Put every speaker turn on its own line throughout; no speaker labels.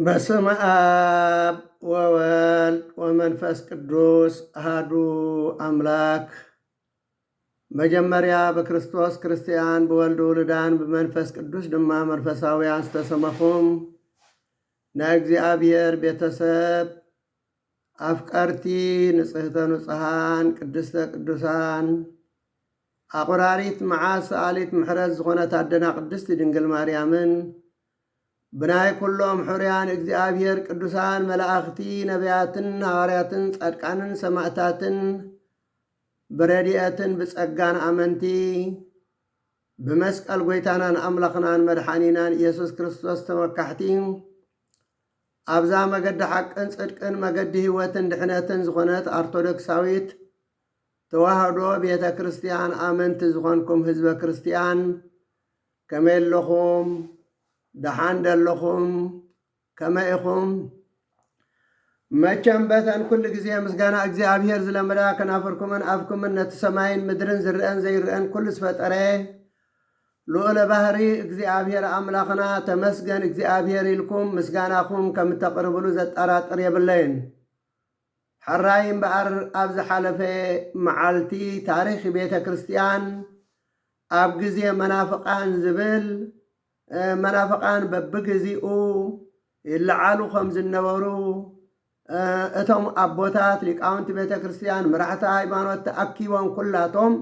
በስመ አብ ወወልድ ወመንፈስ ቅዱስ አሐዱ አምላክ። መጀመሪያ በክርስቶስ ክርስቲያን ብወልድ ውሉዳን ብመንፈስ ቅዱስ ድማ መንፈሳውያን ዝተሰመኹም ናይ እግዚአብሔር ቤተሰብ አፍቀርቲ ንጽሕተ ንጹሓን ቅድስተ ቅዱሳን አቁራሪት መዓስ ሰአሊት ምሕረት ዝኾነት አደና ቅድስቲ ድንግል ማርያምን ብናይ ኩሎም ሕሩያን እግዚአብሔር ቅዱሳን መላእኽቲ ነቢያትን ሐዋርያትን ጻድቃንን ሰማዕታትን ብረድኤትን ብጸጋን አመንቲ ብመስቀል ጎይታናን አምላኽናን መድኃኒናን ኢየሱስ ክርስቶስ ተመካሕቲ አብዛ መገዲ ሓቅን ጽድቅን መገዲ ሕይወትን ድሕነትን ዝኾነት ኦርቶዶክሳዊት ተዋህዶ ቤተ ክርስቲያን አመንቲ ዝኾንኩም ህዝበ ክርስቲያን ከመይ ኣለኹም? ደሓን ደለኹም? ከመይ ኢኹም? መቸም በተን ኩሉ ግዜ ምስጋና እግዚአብሔር ዝለመዳ ከናፈርኩምን አፍኩምን ነቲ ሰማይን ምድርን ዝርአን ዘይርአን ኩሉ ዝፈጠረ ልዑለ ባህሪ እግዚአብሔር አምላኽና ተመስገን እግዚአብሔር ኢልኩም ምስጋናኹም ከም ተቕርብሉ ዘጠራጥር የብለይን። ሕራይ እምበኣር ኣብ ዝሓለፈ መዓልቲ ታሪክ ቤተ ክርስቲያን ኣብ ግዜ መናፍቃን ዝብል መናፍቃን በብግዚኡ ይለዓሉ ከም ዝነበሩ እቶም ኣቦታት ሊቃውንቲ ቤተ ክርስቲያን መራሕቲ ሃይማኖት ተኣኪቦም ኩላቶም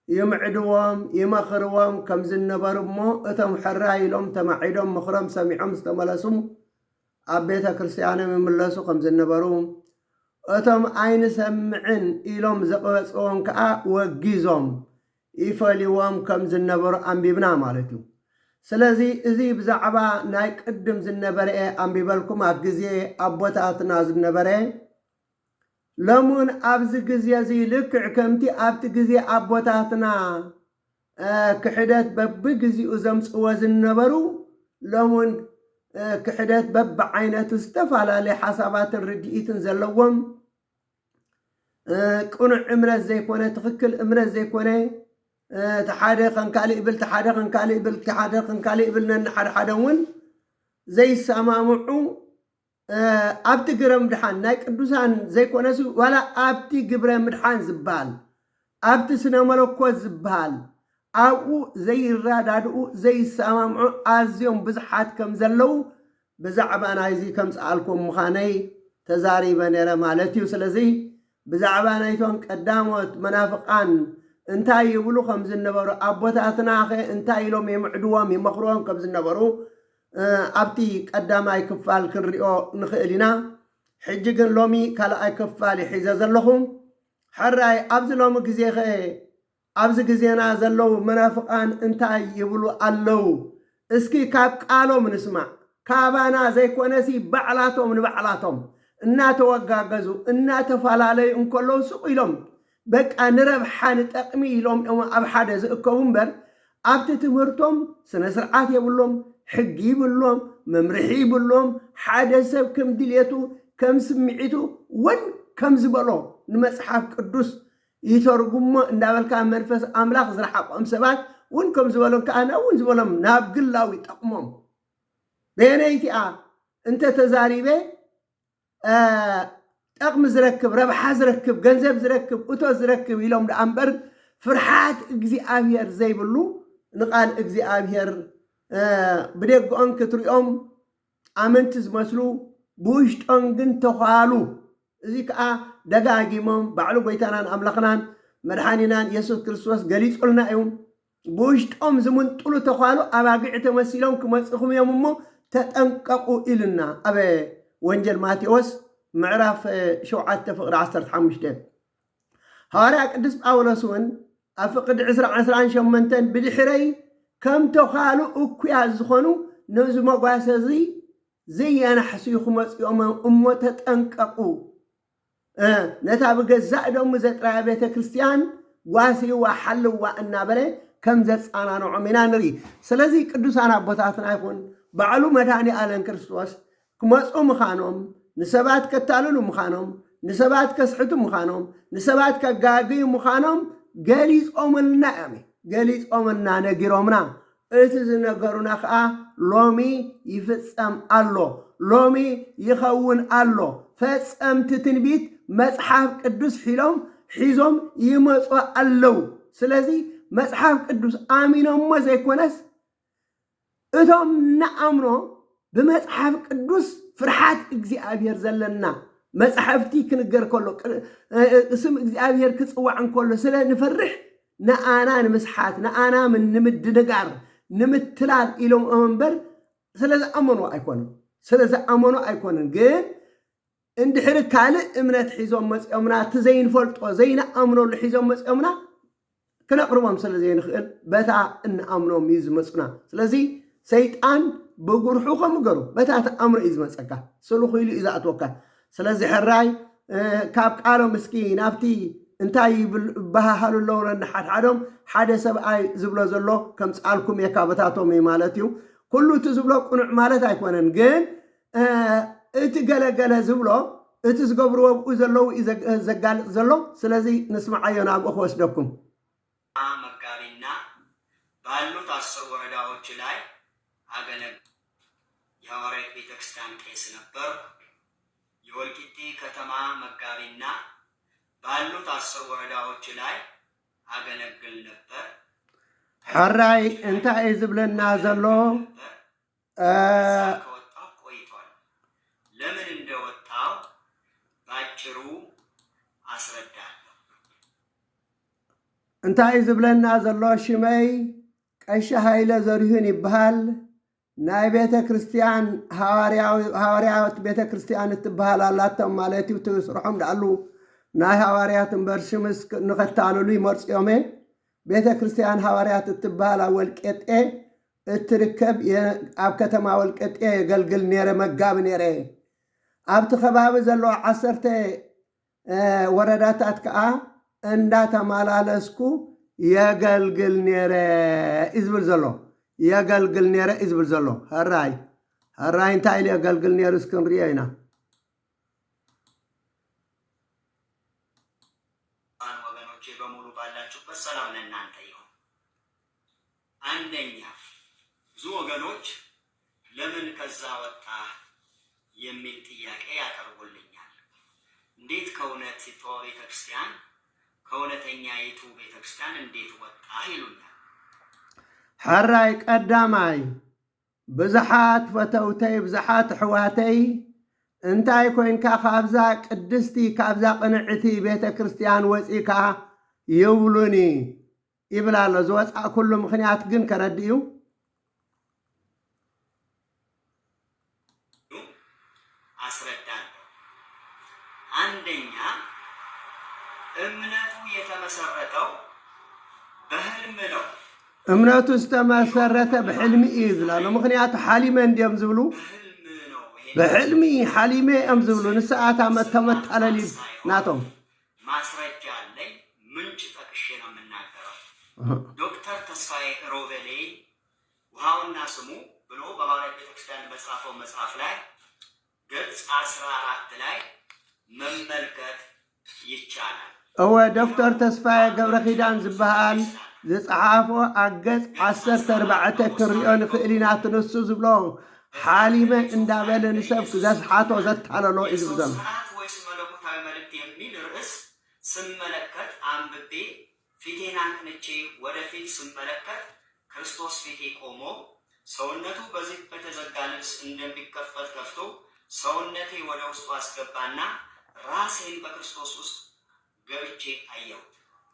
ይምዕድዎም ይመኽርዎም ከም ዝነበሩ እሞ እቶም ሕራይ ኢሎም ተማዒዶም ምኽሮም ሰሚዖም ዝተመለሱ ኣብ ቤተ ክርስቲያኖም ይምለሱ ከም ዝነበሩ እቶም ኣይንሰምዕን ኢሎም ዘቕበፅዎም ከዓ ወጊዞም ይፈልዎም ከም ዝነበሩ ኣንቢብና ማለት እዩ። ስለዚ እዚ ብዛዕባ ናይ ቅድም ዝነበረ ኣንቢበልኩም ኣብ ግዜ ኣቦታትና ዝነበረ ሎሙን ኣብዚ ግዜ እዚ ልክዕ ከምቲ ኣብቲ ግዜ ኣቦታትና ክሕደት በቢግዚኡ ዘምፅዎ ዝነበሩ ሎሙን ክሕደት በቢዓይነቱ ዝተፈላለየ ሓሳባትን ርድኢትን ዘለዎም ቅኑዕ እምነት ዘይኮነ ትኽክል እምነት ዘይኮነ ተሓደ ከንካሊእ ይብል ተሓደ ከንካሊእ ይብል ተሓደ ከንካሊእ ይብል ነንሓደ ሓደ እውን ዘይሰማምዑ ኣብቲ ግብረ ምድሓን ናይ ቅዱሳን ዘይኮነስ ዋላ ኣብቲ ግብረ ምድሓን ዝበሃል ኣብቲ ስነ መለኮት ዝበሃል ኣብኡ ዘይራዳድኡ ዘይሰማምዑ ኣዝዮም ብዙሓት ከም ዘለው ብዛዕባ ናይዚ ከም ፀኣልኩም ምዃነይ ተዛሪበ ነይረ ማለት እዩ። ስለዚ ብዛዕባ ናይቶም ቀዳሞት መናፍቃን እንታይ ይብሉ ከም ዝነበሩ ኣቦታትና ኸ እንታይ ኢሎም የምዕድዎም ይመኽርዎም ከም ዝነበሩ ኣብቲ ቀዳማይ ክፋል ክንሪኦ ንኽእል ኢና። ሕጂ ግን ሎሚ ካልኣይ ክፋል ይሒዘ ዘለኹ ሕራይ ኣብዚ ሎሚ ግዜ ኸ ኣብዚ ግዜና ዘለው መናፍቃን እንታይ ይብሉ ኣለው? እስኪ ካብ ቃሎም ንስማዕ። ካባና ዘይኮነሲ ባዕላቶም ንባዕላቶም እናተወጋገዙ እናተፈላለዩ እንከለዉ ስቕ ኢሎም በቃ ንረብሓ ንጠቕሚ ኢሎም ኣብ ሓደ ዝእከቡ እምበር ኣብቲ ትምህርቶም ስነ ስርዓት የብሎም፣ ሕጊ ይብሎም፣ መምርሒ ይብሎም። ሓደ ሰብ ከም ድልየቱ ከም ስምዒቱ ውን ከም ዝበሎ ንመፅሓፍ ቅዱስ ይተርጉሞ እንዳበልካ መንፈስ ኣምላኽ ዝረሓቆም ሰባት ውን ከም ዝበሎም ከዓ እውን ዝበሎም ናብ ግላዊ ጠቕሞም በየነይቲኣ እንተ ተዛሪበ ጠቕሚ ዝረክብ ረብሓ ዝረክብ ገንዘብ ዝረክብ እቶ ዝረክብ ኢሎም ዳኣ እምበር ፍርሓት እግዚአብሔር ዘይብሉ ንቃል እግዚአብሔር ብደግኦም ክትሪኦም ኣመንቲ ዝመስሉ ብውሽጦም ግን ተኻሉ። እዚ ከዓ ደጋጊሞም ባዕሉ ጎይታናን ኣምላኽናን መድሓኒናን ኢየሱስ ክርስቶስ ገሊጹልና እዩ። ብውሽጦም ዝምንጥሉ ተኻሉ ኣባጊዕ ተመሲሎም ክመፅኹም እዮም እሞ ተጠንቀቁ ኢልና ኣብ ወንጀል ማቴዎስ ምዕራፍ 7 ፍቅዲ 15 ሐዋርያ ቅዱስ ጳውሎስ እውን ኣብ ፍቅዲ 18 ብድሕረይ ከም ተኻሉ እኩያት ዝኾኑ ነዚ መጓሰ እዚ ዘየናሕስዩ ክመፅኦም እሞ ተጠንቀቁ ነታ ብገዛእ ደሙ ዘጥራያ ቤተ ክርስቲያን ጓሲዋ ሓልዋ እናበለ ከም ዘፃናንዖም ኢና ንርኢ። ስለዚ ቅዱሳን ኣቦታትና ይኹን ባዕሉ መድሃኒ ኣለን ክርስቶስ ክመፁ ምዃኖም ንሰባት ከታልሉ ምዃኖም ንሰባት ከስሕቱ ምዃኖም ንሰባት ከጋግዩ ምዃኖም ገሊፆምልና እዮም ገሊፆምልና ነጊሮምና እትዝነገሩና ከዓ ሎሚ ይፍጸም ኣሎ ሎሚ ይኸውን ኣሎ ፈጸምቲ ትንቢት መጽሓፍ ቅዱስ ሒዞም ይመጹ ኣለዉ ስለዚ መጽሓፍ ቅዱስ አሚኖሞ ዘይኮነስ እቶም ንኣምኖ ብመጽሓፍ ቅዱስ ፍርሃት እግዚአብሔር ዘለና መጽሐፍቲ ክንገር ከሎ እስም እግዚአብሔር ክጽዋዕ እንከሎ ስለ ንፈርሕ ንኣና ንምስሓት ንኣና ንምድንጋር ንምትላል ኢሎም እምበር ስለዝኣመኑ ኣይኮኑን ግን እንድሕር ካልእ እምነት ሒዞም መጽኦምና እቲ ዘይንፈልጦ ዘይንኣምነሉ ሒዞም መጽኦምና ክነቕርቦም ስለ ዘይንኽእል በታ እንኣምኖም እዩ ዝመፁና ስለዚ ሰይጣን ብጉርሑ ከም ገሩ በታ ተኣምኖ እዩ ዝመፀካ ስሉኽ ኢሉ እዩ ዝኣትወካ ስለዚ ሕራይ ካብ ቃሎም እስኪ ናብቲ እንታይ ይበሃሃሉ ኣለዉ ነንሓድሓዶም ሓደ ሰብኣይ ዝብሎ ዘሎ ከም ፃልኩም እየ ካበታቶም እዩ ማለት እዩ ኩሉ እቲ ዝብሎ ቁኑዕ ማለት ኣይኮነን ግን እቲ ገለገለ ዝብሎ እቲ ዝገብርዎ ብኡ ዘለዉ እዩ ዘጋልፅ ዘሎ ስለዚ ንስማዓዮ ናብኡ ክወስደኩም
መጋቢና ባሉት 10 ወረዳዎች ላይ የሐዋርያት ቤተክርስቲያን ቄስ ነበር። የወልቂጤ ከተማ መጋቢና ባሉት 10 ወረዳዎች ላይ አገለግል ነበር።
ሕራይ እንታይ ዝብለና ዘሎ
ከወጣው ቆይቷል። ለምን እንደወጣው ባጭሩ አስረዳለሁ።
እንታይ ዝብለና ዘሎ ሽመይ ቀሺ ኃይለ ዘሪሁን ይበሃል ናይ ቤተ ክርስቲያን ሐዋርያት ቤተ ክርስቲያን እትበሃል አላቶም ማለት እዩ ትስርሖም ዳሉ ናይ ሐዋርያት እምበር ሽምስ ንኸታልሉ ይመርጽዮም ቤተ ክርስቲያን ሐዋርያት እትበሃል ወልቄጤ እትርከብ ኣብ ከተማ ወልቄጤ የገልግል ነይረ መጋቢ ነይረ ኣብቲ ከባቢ ዘሎ 10 ወረዳታት ከዓ እንዳተመላለስኩ የገልግል ነይረ ይዝብል ዘሎ የገልግል ነይረ ይዝብል ዘሎ ሕራይ እንታይ የገልግል ነይሩ እስክንሪኦ ኢና
ወገኖቼ በሙሉ ባላችሁበት ሰላም ለእናንተ ይሁን። አንደኛ ብዙ ወገኖች ለምን ከዛ ወጣ የሚል ጥያቄ ያቀርቡልኛል። እንዴት ከእውነቲቱ ቤተክርስቲያን ከእውነተኛይቱ ቤተክርስቲያን እንዴት ወጣ ይሉኛል።
ሕራይ ቀዳማይ ብዙሓት ፈተውተይ ብዙሓት ኣሕዋተይ እንታይ ኮይንካ ካብዛ ቅድስቲ ካብዛ ቅንዕቲ ቤተ ክርስቲያን ወፂካ ይብሉኒ ይብል ኣሎ ዝወፃእ ኩሉ ምክንያት ግን ከረድኡ
አስረዳለሁ። አንደኛ እምነቱ የተመሰረተው በህልም ነው።
እምነቱ ዝተመሰረተ ብሕልሚ እዩ ዝብላሎ ምክንያቱ ሓሊመ እንዲዮም ዝብሉ በሕልሚ ሓሊሜ እዮም ዝብሉ ንስኣታ ተመታለሊ ናቶም
ማስረጃ አለኝ ምንጭ ጠቅሼ ነው የምናገረው። ዶክተር ተስፋዬ ሮቤሌ ውሃውና ስሙ ብሎ በሐዋርያት ቤተክርስቲያን በጻፈው መጽሐፍ ላይ ገጽ 14 ላይ መመልከት ይቻላል።
እወ ዶክተር ተስፋዬ ገብረ ኪዳን ዝበሃል ዝፀሓፎ ኣገጽ 14 ክንሪኦ ንኽእል ኢና ትንሱ ዝብሎ ሓሊመ እንዳበለ ንሰብ ዘስሓቶ ዘታለሎ እዩ ዝብል ዘሎ
ወይስ መለኮታዊ መልእክት የሚል ርዕስ ስመለከት አንብቤ ፊቴን አንቅንቼ ወደፊት ስመለከት ክርስቶስ ፊቴ ቆሞ ሰውነቱ በዚህ በተዘጋ ልብስ እንደሚከፈት ከፍቶ ሰውነቴ ወደ ውስጡ አስገባና ራሴን በክርስቶስ ውስጥ ገብቼ አየሁ።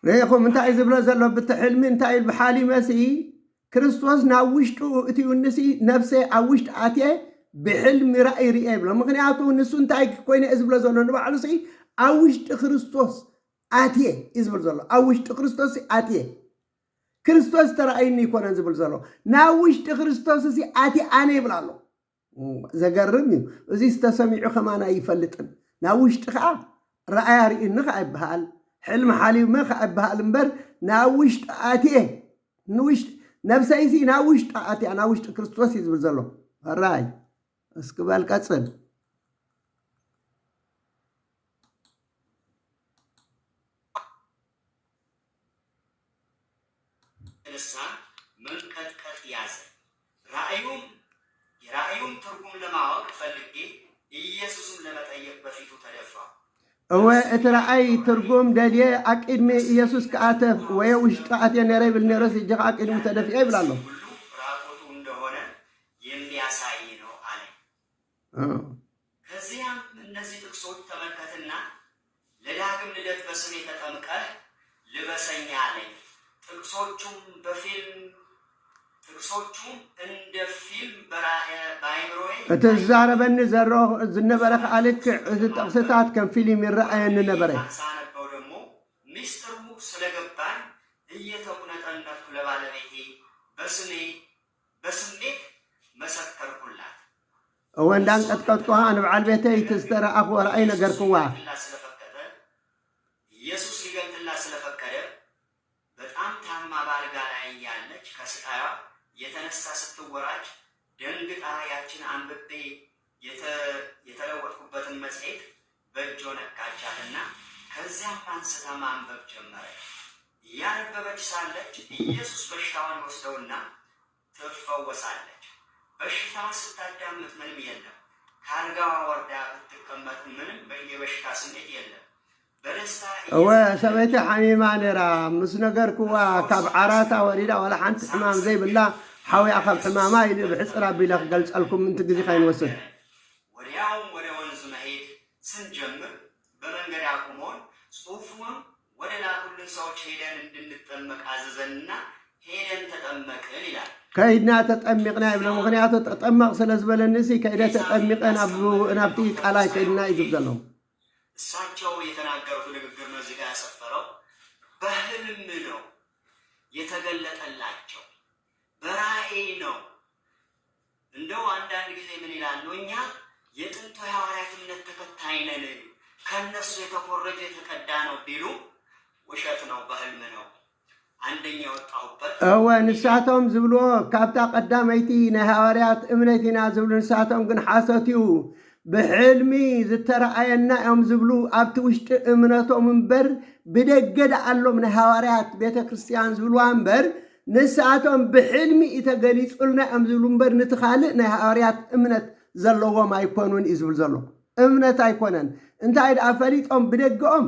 ረይኹም እንታይ ዝብሎ ዘሎ ብትሕልሚ እንታይ ብሓሊመሲ ክርስቶስ ናብ ውሽጡ እቲ ንሲ ነፍሴ ኣብ ውሽጢ ኣትየ ብሕልሚ ራእይ ርአ ይብሎ ምክንያቱ ንሱ እንታይ ኮይነ ዝብሎ ዘሎ ንባዕሉ ሲ ኣብ ውሽጢ ክርስቶስ ኣትየ እዩ ዝብል ዘሎ ኣብ ውሽጢ ክርስቶስ ኣትየ ክርስቶስ ተራእይኒ ይኮነን ዝብል ዘሎ ናብ ውሽጢ ክርስቶስ ሲ ኣትየ ኣነ ይብል ኣሎ ዘገርም እዩ እዚ ዝተሰሚዑ ከማና ይፈልጥን ናብ ውሽጢ ከዓ ረኣያ ርኢኒ ከዓ ይበሃል ሕልሚ ሓሊመ ከዓ ይበሃል እምበር ናብ ውሽጢ ኣትየ ንውሽጢ ነብሰይሲ ናብ ውሽጢ ኣትያ ናብ ውሽጢ ክርስቶስ እዩ ዝብል ዘሎ ሕራይ እስክበል ቀፅል
መንቀጥቀጥ ያዘ። ለማወቅ ፈልጌ ኢየሱስን ለመጠየቅ በፊቱ ተደፋሁ።
እትራአይ ትርጉም ደልየ አቅድሜ ኢየሱስ ከአተፍ ወይ ውሽጥ አት የነረይ ብልነረስ ይጀኻ አቅድሙ ተደፍየ ይብላለሁ
ራቆቱ እንደሆነ የሚያሳይ ነው አለ። ከዚያም እነዚህ ጥቅሶች ተመልከትና ለዳግም ልደት በስሜ ተጠምቀህ ልበሰኝ አለኝ። ጥቅሶቹም እንደ ፊልም በአይምሮዬ
እትዛረበኒ ዘሮ ዝነበረ ከአልክ ጥቅስታት ከም ፊልም ይረአየኒ ነበረ።
ሳነበው ደግሞ ሚስጥሩ ስለገባኝ እየተቁነጠነጥኩ ለባለቤቴ በስሜት መሰከርኩላት።
ወንዳን ቀጥቀጥኩዋ ንበዓል ቤተይ ተስተረአኹ ረአይ ነገርኩዋ።
ኢየሱስ ሊገልጥላት ስለፈቀደ በጣም ታማ ባልጋ ላይ ያለች ከስቃያ የተነሳ ስትወራጭ ደንግጣ ያችን አንብቤ የተለወጥኩበትን መጽሔት በእጇ ነካቻትና ከዚያም አንስታ ማንበብ ጀመረች። እያነበበች ሳለች ኢየሱስ በሽታዋን ወስደውና ትፈወሳለች። በሽታዋን ስታዳምጥ ምንም የለም። ከአልጋዋ ወርዳ ብትቀመጥ ምንም የበሽታ ስሜት የለም።
ሰበይቲ ሓሚማ ነራ ምስ ነገርክዋ ካብ ዓራታ ወሪዳ ዋላ ሓንቲ ሕማም ዘይብላ ሓዊኣ ካብ ሕማማ ኢሉ ብሕፅር ኣቢለ ክገልፀልኩም ምንቲ ግዜ ከይንወስድ
ወዲያውም ወደ ወንዝ መሄድ ስንጀምር በመንገድ አቁሞን ጽሑፉን ወደ ላኩልን ሰዎች ሄደን እንድንጠመቅ አዘዘንና ሄደን ተጠመቅን ይላል።
ከይድና ተጠሚቅና ይብሎ ምክንያቱ ተጠመቕ ስለ ዝበለኒ ከይደ ተጠሚቀ ናብቲ ቃላይ ከይድና ይዝብ ዘሎ
እሳቸው የተናገሩት ንግግር ነው እዚህ ጋር ያሰፈረው። በህልም ነው የተገለጠላቸው፣ በራእይ ነው። እንደው አንዳንድ ጊዜ ምን ይላሉ፣ እኛ የጥንቱ የሐዋርያት እምነት ተከታይ ነን፣ ከነሱ የተኮረጀ የተቀዳ ነው ቢሉ ውሸት ነው፣ በህልም ነው። አንደኛ ወጣሁበት
ንሳቶም ዝብልዎ ካብታ ቀዳመይቲ ናይ ሐዋርያት እምነት ኢና ዝብሉ ንሳቶም ግን ሓሰትዩ ብሕልሚ ዝተረኣየና እዮም ዝብሉ ኣብቲ ውሽጢ እምነቶም እምበር ብደገ ኣሎም ናይ ሐዋርያት ቤተ ክርስቲያን ዝብልዋ እምበር ንሳቶም ብሕልሚ ተገሊጹልና እዮም ዝብሉ እምበር ነቲ ካልእ ናይ ሐዋርያት እምነት ዘለዎም ኣይኮኑን እዩ ዝብል ዘሎ። እምነት ኣይኮነን። እንታይ ደኣ ፈሊጦም ብደገኦም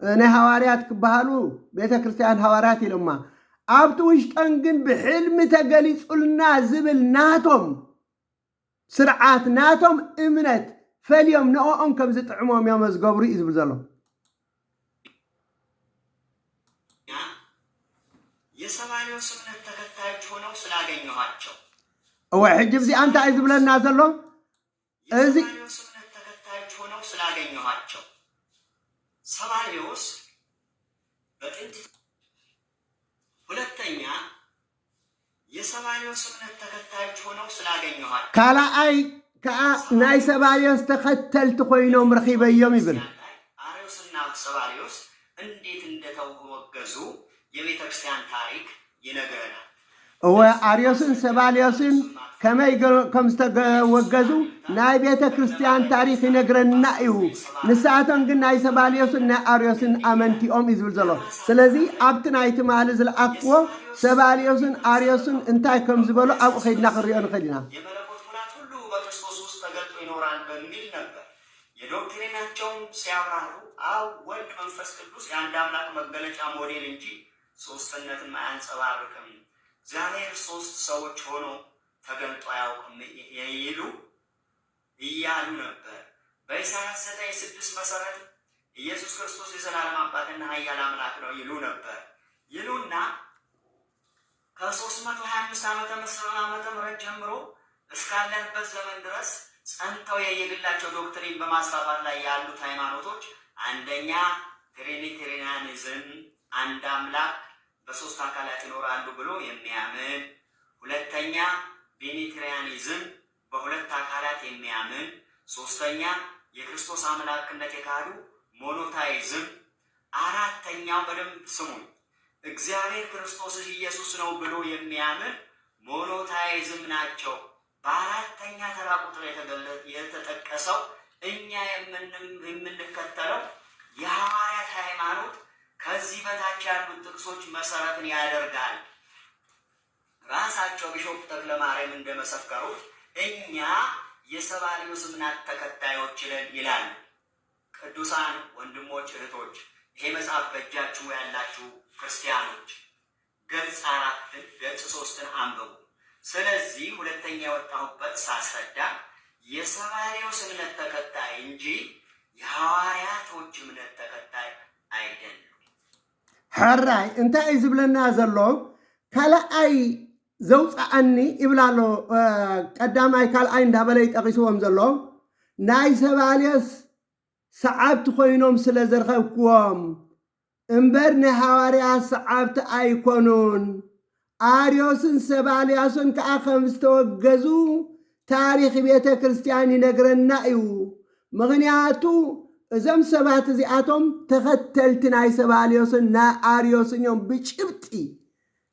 ናይ ሐዋርያት ክበሃሉ ቤተ ክርስቲያን ሐዋርያት ኢሎማ ኣብቲ ውሽጦም ግን ብሕልሚ ተገሊጹልና ዝብል ናቶም ስርዓት ናቶም እምነት ፈልዮም ንኦም ከም ዝጥዕሞም እዮም ዝገብሩ እዩ ዝብል ዘሎ።
የሰማርያውስ እምነት ተከታዮች ሆነው ስላገኘኋቸው
ሕጂ እዚኣ እንታይ እዩ ዝብለና ዘሎ? እዚ
የሰማርያውስ እምነት ተከታዮች ሆነው ስላገኘኋቸው ሰማርያውስ በጥንት ሁለተኛ የሰባሪዎስ እምነት ተከታዮች ሆነው ስላገኘኋቸው
ካልኣይ ከዓ ናይ ሰባሪዎስ ተከተልቲ ኮይኖም ረኺበዮም ይብል።
አርዮስና ሰባሪዎስ እንዴት እንደተወገዙ የቤተ ክርስቲያን ታሪክ ይነግረናል።
አርዮስን ሰባሪዎስን ከመይ ከም ዝተወገዙ ናይ ቤተ ክርስቲያን ታሪክ ይነግረና እዩ። ንሳቶም ግን ናይ ሰባሪዎስን ናይ አርዮስን አመንቲኦም እዩ ዝብል ዘሎ። ስለዚ ኣብቲ ናይቲ ማሊ ዝለኣክዎ ሰባሪዎስን አርዮስን እንታይ ከም ዝበሉ ኣብኡ ከይድና ክንሪኦ ንኽእል ኢና።
የመለኮት ሙላት ሁሉ በክርስቶስ ውስጥ ተገልጦ ይኖራል በሚል ነበር የዶክትሪናቸውን ሲያብራሩ አብ ወልድ መንፈስ ቅዱስ የአንድ አምላክ መገለጫ ሞዴል እንጂ ሶስትነትን አያንጸባርቅም። እግዚአብሔር ሶስት ሰዎች ሆኖ ተገልጦ አያውቅም እያሉ ነበር። በኢሳይያስ 9:6 መሰረት ኢየሱስ ክርስቶስ የዘላለም አባትና ኃያል አምላክ ነው ይሉ ነበር። ይሉና ከ325 ዓመተ ምህረት ጀምሮ እስካለንበት ዘመን ድረስ ጸንተው የየግላቸው ዶክትሪን በማስፋፋት ላይ ያሉት ሃይማኖቶች አንደኛ ትሪኒቴሪያኒዝም አንድ አምላክ በሶስት አካላት ይኖራሉ ብሎ የሚያምን፣ ሁለተኛ ቢኒትሪያኒዝም በሁለት አካላት የሚያምን፣ ሶስተኛ የክርስቶስ አምላክነት የካዱ ሞኖታይዝም፣ አራተኛው በደንብ ስሙኝ እግዚአብሔር ክርስቶስ ኢየሱስ ነው ብሎ የሚያምን ሞኖታይዝም ናቸው። በአራተኛ ተራ ቁጥር የተጠቀሰው እኛ የምንከተለው የሐዋርያት ሃይማኖት ከዚህ በታች ያሉት ጥቅሶች መሰረትን ያደርጋል። ራሳቸው ቢሾፕ ተክለ ማርያም እንደመሰከሩት እኛ የሰባልዮስ እምነት ተከታዮች ነን ይላሉ። ቅዱሳን ወንድሞች እህቶች፣ ይሄ መጽሐፍ በእጃችሁ ያላችሁ ክርስቲያኖች ገጽ 4 ገጽ 3 አንብቡ። ስለዚህ ሁለተኛ የወጣሁበት ሳስረዳ የሰባልዮስ እምነት ተከታይ እንጂ የሐዋርያቶች እምነት ተከታይ አይደለም።
ሕራይ እንታይ እዩ ዝብለና ዘሎ ካልኣይ ዘውፃኣኒ ይብላሎ ቀዳማይ ካልኣይ እንዳበለ ይጠቂስዎም ዘሎ ናይ ሰባልዮስ ሰዓብቲ ኮይኖም ስለ ዝረኸብክዎም እምበር ናይ ሃዋርያት ሰዓብቲ ኣይኮኑን። አርዮስን ሰባልዮስን ከዓ ከም ዝተወገዙ ታሪክ ቤተ ክርስቲያን ይነግረና እዩ። ምክንያቱ እዞም ሰባት እዚኣቶም ተኸተልቲ ናይ ሰባልዮስን ናይ አርዮስን እዮም። ብጭብጢ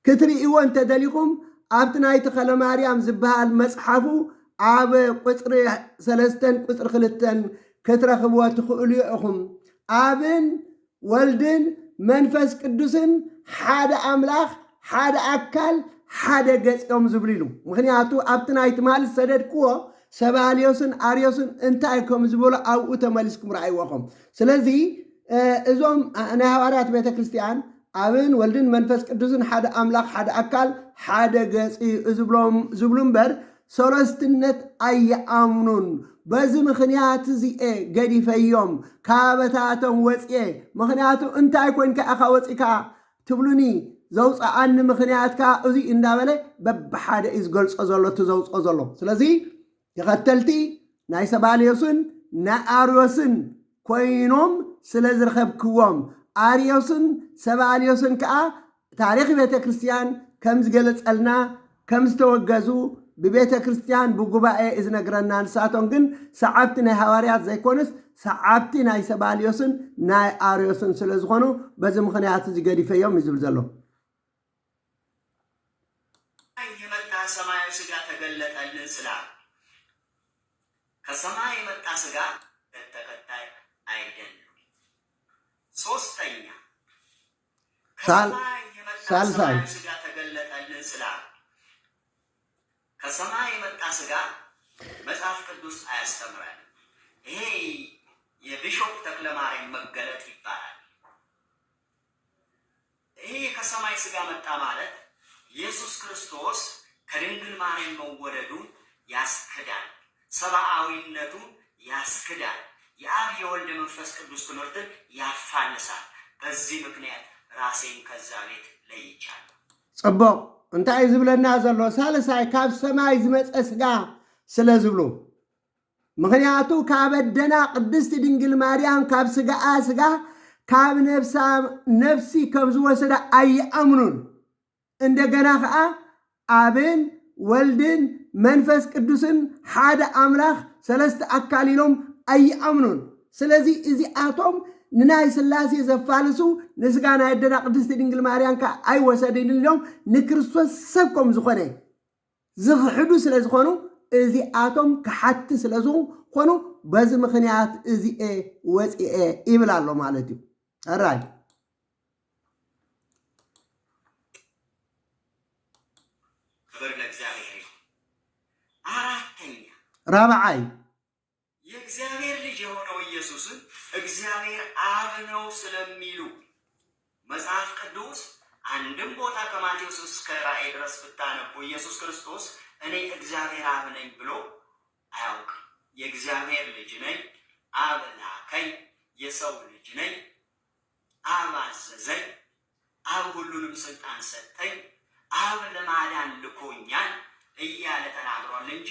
ክትርእይዎ እንተደሊኹም ኣብቲ ናይቲ ኸለማርያም ዝበሃል መፅሓፉ ኣብ ቁፅሪ 3 ቁፅሪ 2 ክትረኽብዎ ትኽእሉ ኢኹም። ኣብን ወልድን መንፈስ ቅዱስን ሓደ ኣምላኽ ሓደ ኣካል ሓደ ገጽ እዮም ዝብሉ ኢሉ። ምክንያቱ ኣብቲ ናይቲ ማለት ሰደድክዎ ሰባልዮስን አርዮስን እንታይ ከም ዝበሉ ኣብኡ ተመሊስኩም ረኣይዎኹም። ስለዚ እዞም ናይ ሃዋርያት ቤተ ክርስቲያን ኣብን ወልድን መንፈስ ቅዱስን ሓደ ኣምላኽ ሓደ ኣካል ሓደ ገጽ ዝብሉ እምበር ሰለስትነት ኣይኣምኑን። በዚ ምክንያት እዚአ ገዲፈዮም ካበታቶም ወፅአ። ምክንያቱ እንታይ ኮይንካ ኢኻ ወፂካ ትብሉኒ ዘውፅኣኒ ምክንያትካ እዚ እንዳበለ በብሓደ እዩ ዝገልፆ ዘሎ እቲ ዘውፅኦ ዘሎ። ስለዚ ተኸተልቲ ናይ ሰባልዮስን ናይ አርዮስን ኮይኖም ስለ ዝረኸብክዎም አርዮስን ሰባልዮስን ከዓ ታሪክ ቤተ ክርስቲያን ከም ዝገለጸልና ከም ዝተወገዙ ብቤተ ክርስቲያን ብጉባኤ ዝነግረና። ንሳቶም ግን ሰዓብቲ ናይ ሃዋርያት ዘይኮኑስ ሰዓብቲ ናይ ሰባልዮስን ናይ አርዮስን ስለ ዝኾኑ በዚ ምክንያት ዝገዲፈዮም እዩ ዝብል ዘሎ።
የመጣ ሰማያዊ ስጋ ተገለጠልን ስላል ከሰማይ የመጣ ስጋ ተከታይ አይደለም። ሶስተኛ ከሰማይ የመጣ ሰማያዊ ስጋ ተገለጠልን ስላል ከሰማይ የመጣ ስጋ መጽሐፍ ቅዱስ አያስተምረን። ይሄ የቢሾፕ ተክለማርያም መገለጥ ይባላል። ይሄ ከሰማይ ስጋ መጣ ማለት ኢየሱስ ክርስቶስ ከድንግል ማርያም መወለዱን ያስክዳል፣ ሰብአዊነቱን ያስክዳል፣ የአብ የወልድ መንፈስ ቅዱስ ትምህርትን ያፋልሳል። በዚህ ምክንያት ራሴን ከዛ ቤት ለይቻለሁ።
ጽቡቅ እንታይ ዝብለና ዘሎ ሳልሳይ ካብ ሰማይ ዝመፀ ስጋ ስለ ዝብሉ ምክንያቱ ካብ ኣደና ቅድስቲ ድንግል ማርያም ካብ ስጋኣ ስጋ ካብ ነፍሳ ነፍሲ ከም ዝወሰደ ኣይኣምኑን። እንደገና ከዓ ኣብን ወልድን መንፈስ ቅዱስን ሓደ ኣምላኽ ሰለስተ ኣካል ኢሎም ኣይኣምኑን። ስለዚ እዚኣቶም ንናይ ስላሴ ዘፋልሱ ንስጋ ናይ ኣደና ቅድስቲ ድንግል ማርያም ከዓ ኣይወሰድን ኢሎም ንክርስቶስ ሰብ ከም ዝኾነ ዝኽሕዱ ስለ ዝኾኑ እዚኣቶም ክሓቲ ስለ ዝኾኑ በዚ ምክንያት እዚአ ወፂአ ይብል ኣሎ ማለት እዩ። ኣራይ
ክብር ለእግዚአብሔር። አራተኛ
ራብዓይ
የእግዚአብሔር ልጅ የሆነው ኢየሱስን እግዚአብሔር አብ ነው ስለሚሉ መጽሐፍ ቅዱስ አንድም ቦታ ከማቴዎስ እስከ ራእይ ድረስ ብታነቡ ኢየሱስ ክርስቶስ እኔ እግዚአብሔር አብ ነኝ ብሎ አያውቅም። የእግዚአብሔር ልጅ ነኝ፣ አብ ላከኝ፣ የሰው ልጅ ነኝ፣ አብ አዘዘኝ፣ አብ ሁሉንም ስልጣን ሰጠኝ፣ አብ ለማዳን ልኮኛል እያለ ተናግሯል እንጂ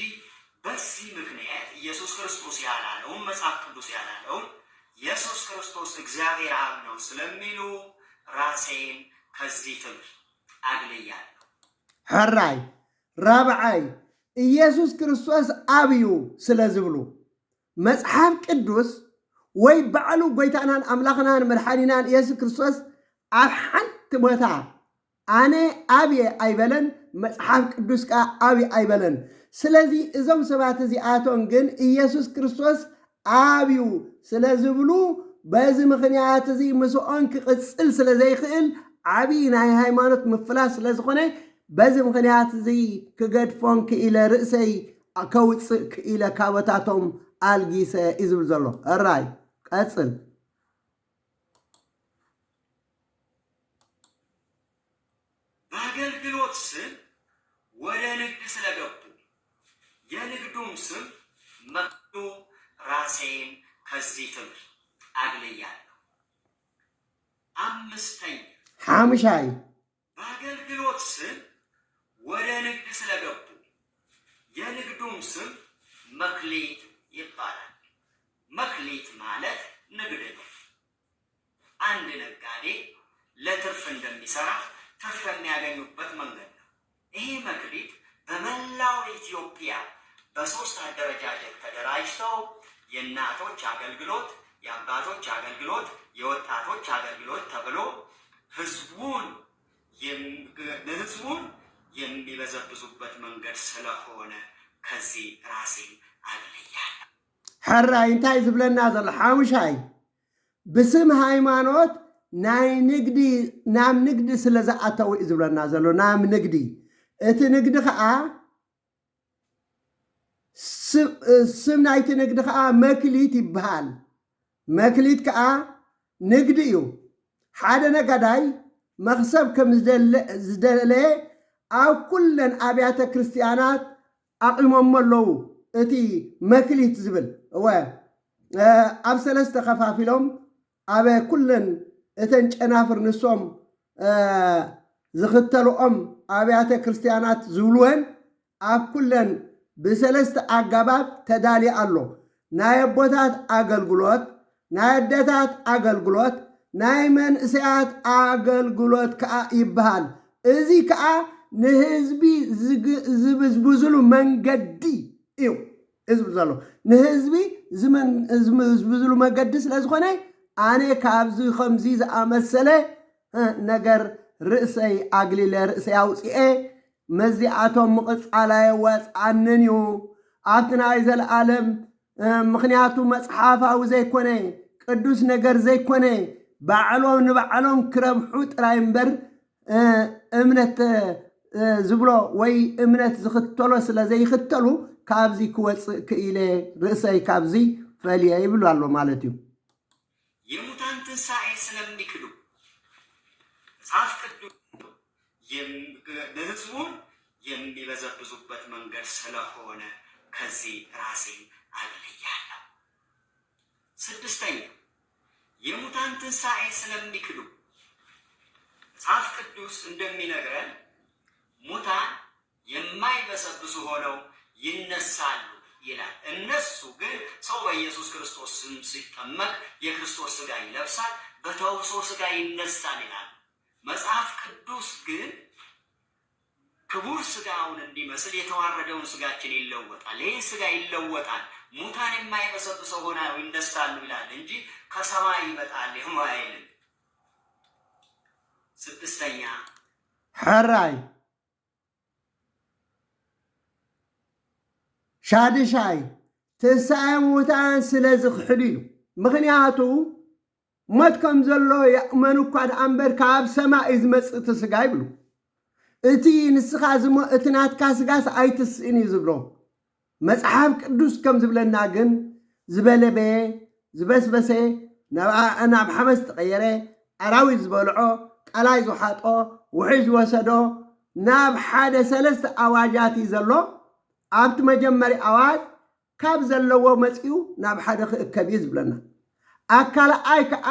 በዚህ ምክንያት ኢየሱስ ክርስቶስ ያላለውን መጽሐፍ ቅዱስ ያላለውን ኢየሱስ ክርስቶስ እግዚአብሔር አብ ነው ስለሚሉ ራሴን ከዚህ ትምህርት አግልያለሁ።
ሕራይ ራብዓይ ኢየሱስ ክርስቶስ አብ እዩ ስለ ዝብሉ መጽሐፍ ቅዱስ ወይ ባዕሉ ጎይታናን ኣምላኽናን መድሓኒናን ኢየሱስ ክርስቶስ ኣብ ሓንቲ ቦታ ኣነ ኣብየ ኣይበለን፣ መጽሐፍ ቅዱስ ከዓ ኣብየ ኣይበለን። ስለዚ እዞም ሰባት እዚኣቶም ግን ኢየሱስ ክርስቶስ ኣብ እዩ ስለ ዝብሉ በዚ ምክንያት እዚ ምስኦን ክቅፅል ስለ ዘይክእል ዓብይ ናይ ሃይማኖት ምፍላስ ስለ ዝኾነ በዚ ምክንያት እዚ ክገድፎን ክኢለ ርእሰይ ከውፅእ ክኢለ ካቦታቶም አልጊሰ ይዝብል ዘሎ እራይ ቀጽል
በአገልግሎት ስም ወደ ንግድ ስለገቡ የንግዱም ስም መክዱ ራሴን ከዚህ ትምህርት አግልያለሁ። አምስተኛ
ሓምሻይ
በአገልግሎት ስም ወደ ንግድ ስለገቡ የንግዱም ስም መክሊት ይባላል። መክሊት ማለት ንግድ ነው። አንድ ነጋዴ ለትርፍ እንደሚሰራ ትርፍ የሚያገኙበት መንገድ ነው። ይሄ መክሊት በመላው ኢትዮጵያ በሶስት አደረጃጀት ተደራጅተው የእናቶች አገልግሎት፣ የአባቶች አገልግሎት፣ የወጣቶች አገልግሎት ተብሎ ህዝቡን የሚበዘብዙበት መንገድ ስለሆነ ከዚህ ራሴን አግልያለሁ።
ሕራይ እንታይ ዝብለና ዘሎ ሓሙሻይ ብስም ሃይማኖት ናብ ንግዲ ስለ ዝኣተው እዩ ዝብለና ዘሎ ናብ ንግዲ እቲ ንግዲ ከዓ ስም ናይቲ ንግዲ ከዓ መክሊት ይበሃል። መክሊት ከዓ ንግዲ እዩ። ሓደ ነጋዳይ መክሰብ ከም ዝደለየ ኣብ ኩለን ኣብያተ ክርስቲያናት ኣቂሞም ኣለዉ። እቲ መክሊት ዝብል ኣብ ሰለስተ ከፋፊሎም ኣብ ኩለን እተን ጨናፍር ንሶም ዝኽተልኦም ኣብያተ ክርስቲያናት ዝብልወን ኣብ ኩለን ብሰለስተ ኣጋባብ ተዳልየ ኣሎ። ናይ ኣቦታት ኣገልግሎት፣ ናይ ኣዴታት ኣገልግሎት፣ ናይ መንእሰያት ኣገልግሎት ከዓ ይበሃል። እዚ ከዓ ንህዝቢ ዝብዝብዝሉ መንገዲ እዩ ህዝቢ ዘሎ ንህዝቢ ዝብዝብዝሉ መንገዲ ስለ ዝኾነ ኣነ ካብዚ ከምዚ ዝኣመሰለ ነገር ርእሰይ ኣግሊለ ርእሰይ ኣውፅኤ መዚኣቶም ምቕፃላየ ወፃንን እዩ ኣብቲ ናይ ዘለኣለም ምክንያቱ መፅሓፋዊ ዘይኮነ ቅዱስ ነገር ዘይኮነ ባዕሎም ንባዕሎም ክረብሑ ጥራይ እምበር እምነት ዝብሎ ወይ እምነት ዝኽተሎ ስለ ዘይኽተሉ ካብዚ ክወፅእ ክኢለ ርእሰይ ካብዚ ፈልየ ይብሉ ኣሎ ማለት እዩ።
የሙታን ትንሣኤ ስለሚክዱ መጽሐፍ ቅዱስ ህዝቡን የሚበዘብዙበት መንገድ ስለሆነ ከዚህ ራሴን አግልያለሁ። ስድስተኛ የሙታን ትንሣኤ ስለሚክዱ መጽሐፍ ቅዱስ እንደሚነግረን ሙታን የማይበሰብሱ ሆነው ይነሳሉ ይላል። እነሱ ግን ሰው በኢየሱስ ክርስቶስ ስም ሲጠመቅ የክርስቶስ ሥጋ ይለብሳል፣ በተውሶ ሥጋ ይነሳል ይላል። መጽሐፍ ቅዱስ ግን ክቡር ሥጋውን እንዲመስል የተዋረደውን ሥጋችን ይለወጣል። ይህ ሥጋ ይለወጣል፣ ሙታን የማይበሰብሰው ሆነው ይነሳሉ ይላል እንጂ ከሰማይ ይመጣል አይልም። ስድስተኛ
ሕራይ ሻድሻይ ትንሣኤ ሙታን ስለ ዝኽሕዱ እዩ። ምክንያቱ ሞት ከም ዘሎ ይእመኑ እኳ ደኣ እምበር ካብ ሰማይ ዝመፅእ እቲ ሥጋ ይብሉ። እቲ ንስኻ እቲ ናትካ ሥጋስ ኣይትስእን እዩ ዝብሎ። መጽሓፍ ቅዱስ ከም ዝብለና ግን ዝበለበየ ዝበስበሰ ናብ ሓመስ ተቐየረ ኣራዊት ዝበልዖ ቃላይ ዝሓጦ ውሕጅ ዝወሰዶ ናብ ሓደ ሰለስተ ኣዋጃት እዩ ዘሎ። ኣብቲ መጀመሪ ኣዋጅ ካብ ዘለዎ መፂኡ ናብ ሓደ ክእከብ እዩ ዝብለና። ኣካልኣይ ከዓ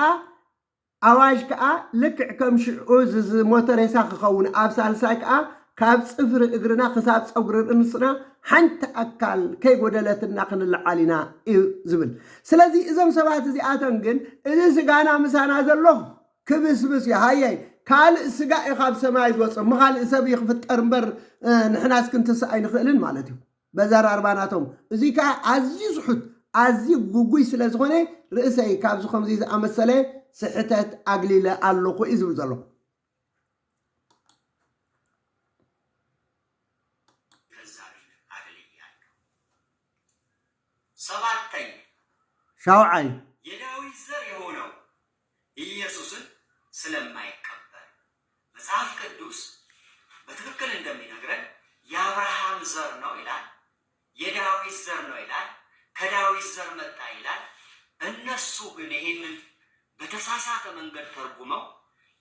ኣዋጅ ከዓ ልክዕ ከም ሽዑ ዝሞተ ሬሳ ክኸውን፣ ኣብ ሳልሳይ ከዓ ካብ ፅፍሪ እግርና ክሳብ ፀጉሪ ርእስና ሓንቲ ኣካል ከይጎደለትና ክንለዓል ኢና እዩ ዝብል። ስለዚ እዞም ሰባት እዚኣቶም ግን እዚ ስጋና ምሳና ዘሎ ክብስብስ እዩ። ሃየይ ካልእ ስጋ እዩ ካብ ሰማይ ዝወፅእ ምካልእ ሰብ ይክፍጠር እምበር ንሕናስ ክንትስእ ኣይንኽእልን ማለት እዩ። በዛር ኣርባናቶም እዚ ከዓ ኣዝዩ ስሑት ኣዝዩ ጉጉይ ስለ ዝኾነ ርእሰይ ካብዚ ከምዚ ዝኣመሰለ ስሕተት ኣግሊለ ኣለኹ እዩ ዝብል ዘሎ።
ሰባተኛ
ሻውዓይ
የዳዊት ዘር የሆነው ኢየሱስን ስለማይቀበል መጽሐፍ ቅዱስ በትክክል እንደሚነግረን የአብርሃም ዘር ነው ይላል። የዳዊት ዘር ነው ይላል፣ ከዳዊት ዘር መጣ ይላል። እነሱ ግን ይሄንን በተሳሳተ መንገድ ተርጉመው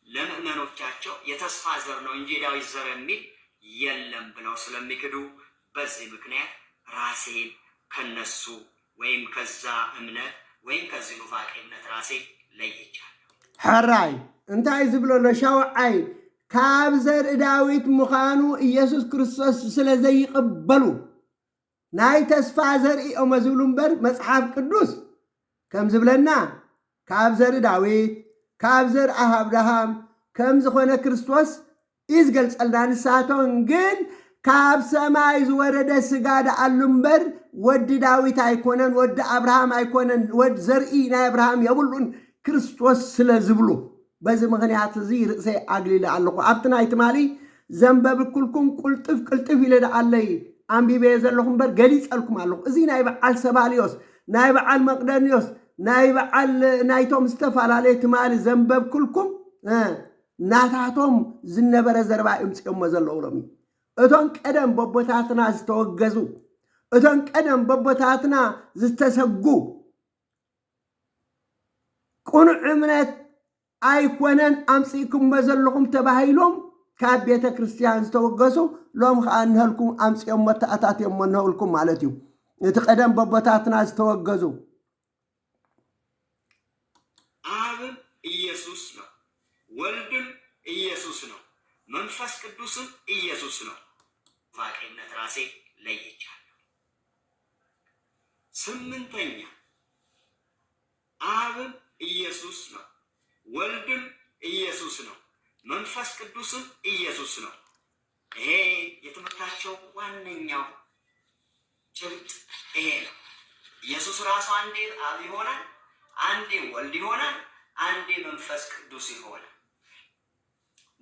ለምእመኖቻቸው የተስፋ ዘር ነው እንጂ የዳዊት ዘር የሚል የለም ብለው ስለሚክዱ በዚህ ምክንያት ራሴን ከነሱ ወይም ከዛ እምነት ወይም ከዚህ ኑፋቄ እምነት ራሴ ለይቻለሁ።
ሕራይ እንታይ ዝብሎ ለሻውዓይ ካብ ዘር ዳዊት ምዃኑ ኢየሱስ ክርስቶስ ስለ ዘይቅበሉ ናይ ተስፋ ዘርእኦም ዝብሉ እምበር መጽሓፍ ቅዱስ ከም ዝብለና ካብ ዘር ዳዊት ካብ ዘር አብርሃም ከም ዝኾነ ክርስቶስ ይዝገልጸልና ንሳቶም ግን ካብ ሰማይ ዝወረደ ስጋ ደኣሉ እምበር ወዲ ዳዊት ኣይኮነን ወዲ አብርሃም ኣይኮነን ወዲ ዘርኢ ናይ አብርሃም የብሉን ክርስቶስ ስለ ዝብሉ በዚ ምክንያት እዚ ርእሰ አግሊለ ኣለኹ ኣብቲ ናይቲ ማሊ ዘንበብ ኩልኩም ቁልጥፍ ቁልጥፍ ኢለ ደኣለይ አንቢቤ ዘለኹ እምበር ገሊጸልኩም ኣለኹ እዚ ናይ በዓል ሰባልዮስ ናይ በዓል መቅደንዮስ ናይ በዓል ናይቶም ዝተፈላለዩ ትማሊ ዘንበብ ኩልኩም ናታቶም ዝነበረ ዘረባ እምጽኦም ዘለዉ ሎሚ እቶን ቀደም በቦታትና ዝተወገዙ እቶን ቀደም በቦታትና ዝተሰጉ ቁኑዕ እምነት ኣይኮነን ኣምጽኢኩም ዘለኹም ተባሂሎም ካብ ቤተ ክርስቲያን ዝተወገሱ ሎም ከዓ ንህልኩም ኣምጽኦም መተኣታትዮም ንህልኩም ማለት እዩ እቲ ቀደም በቦታትና ዝተወገዙ
አብም ኢየሱስ ነው፣ ወልድም ኢየሱስ ነው፣ መንፈስ ቅዱስም ኢየሱስ ነው። ፋቂነት ራሴ ለይቻለሁ። ስምንተኛ አብም ኢየሱስ ነው፣ ወልድም ኢየሱስ ነው፣ መንፈስ ቅዱስም ኢየሱስ ነው። ይሄ የትምህርታቸው ዋነኛው ጭብጥ ይሄ ነው። ኢየሱስ ራሱ አንዴ አብ ይሆናል፣ አንዴ ወልድ ይሆናል፣ አንዴ መንፈስ ቅዱስ ይሆናል።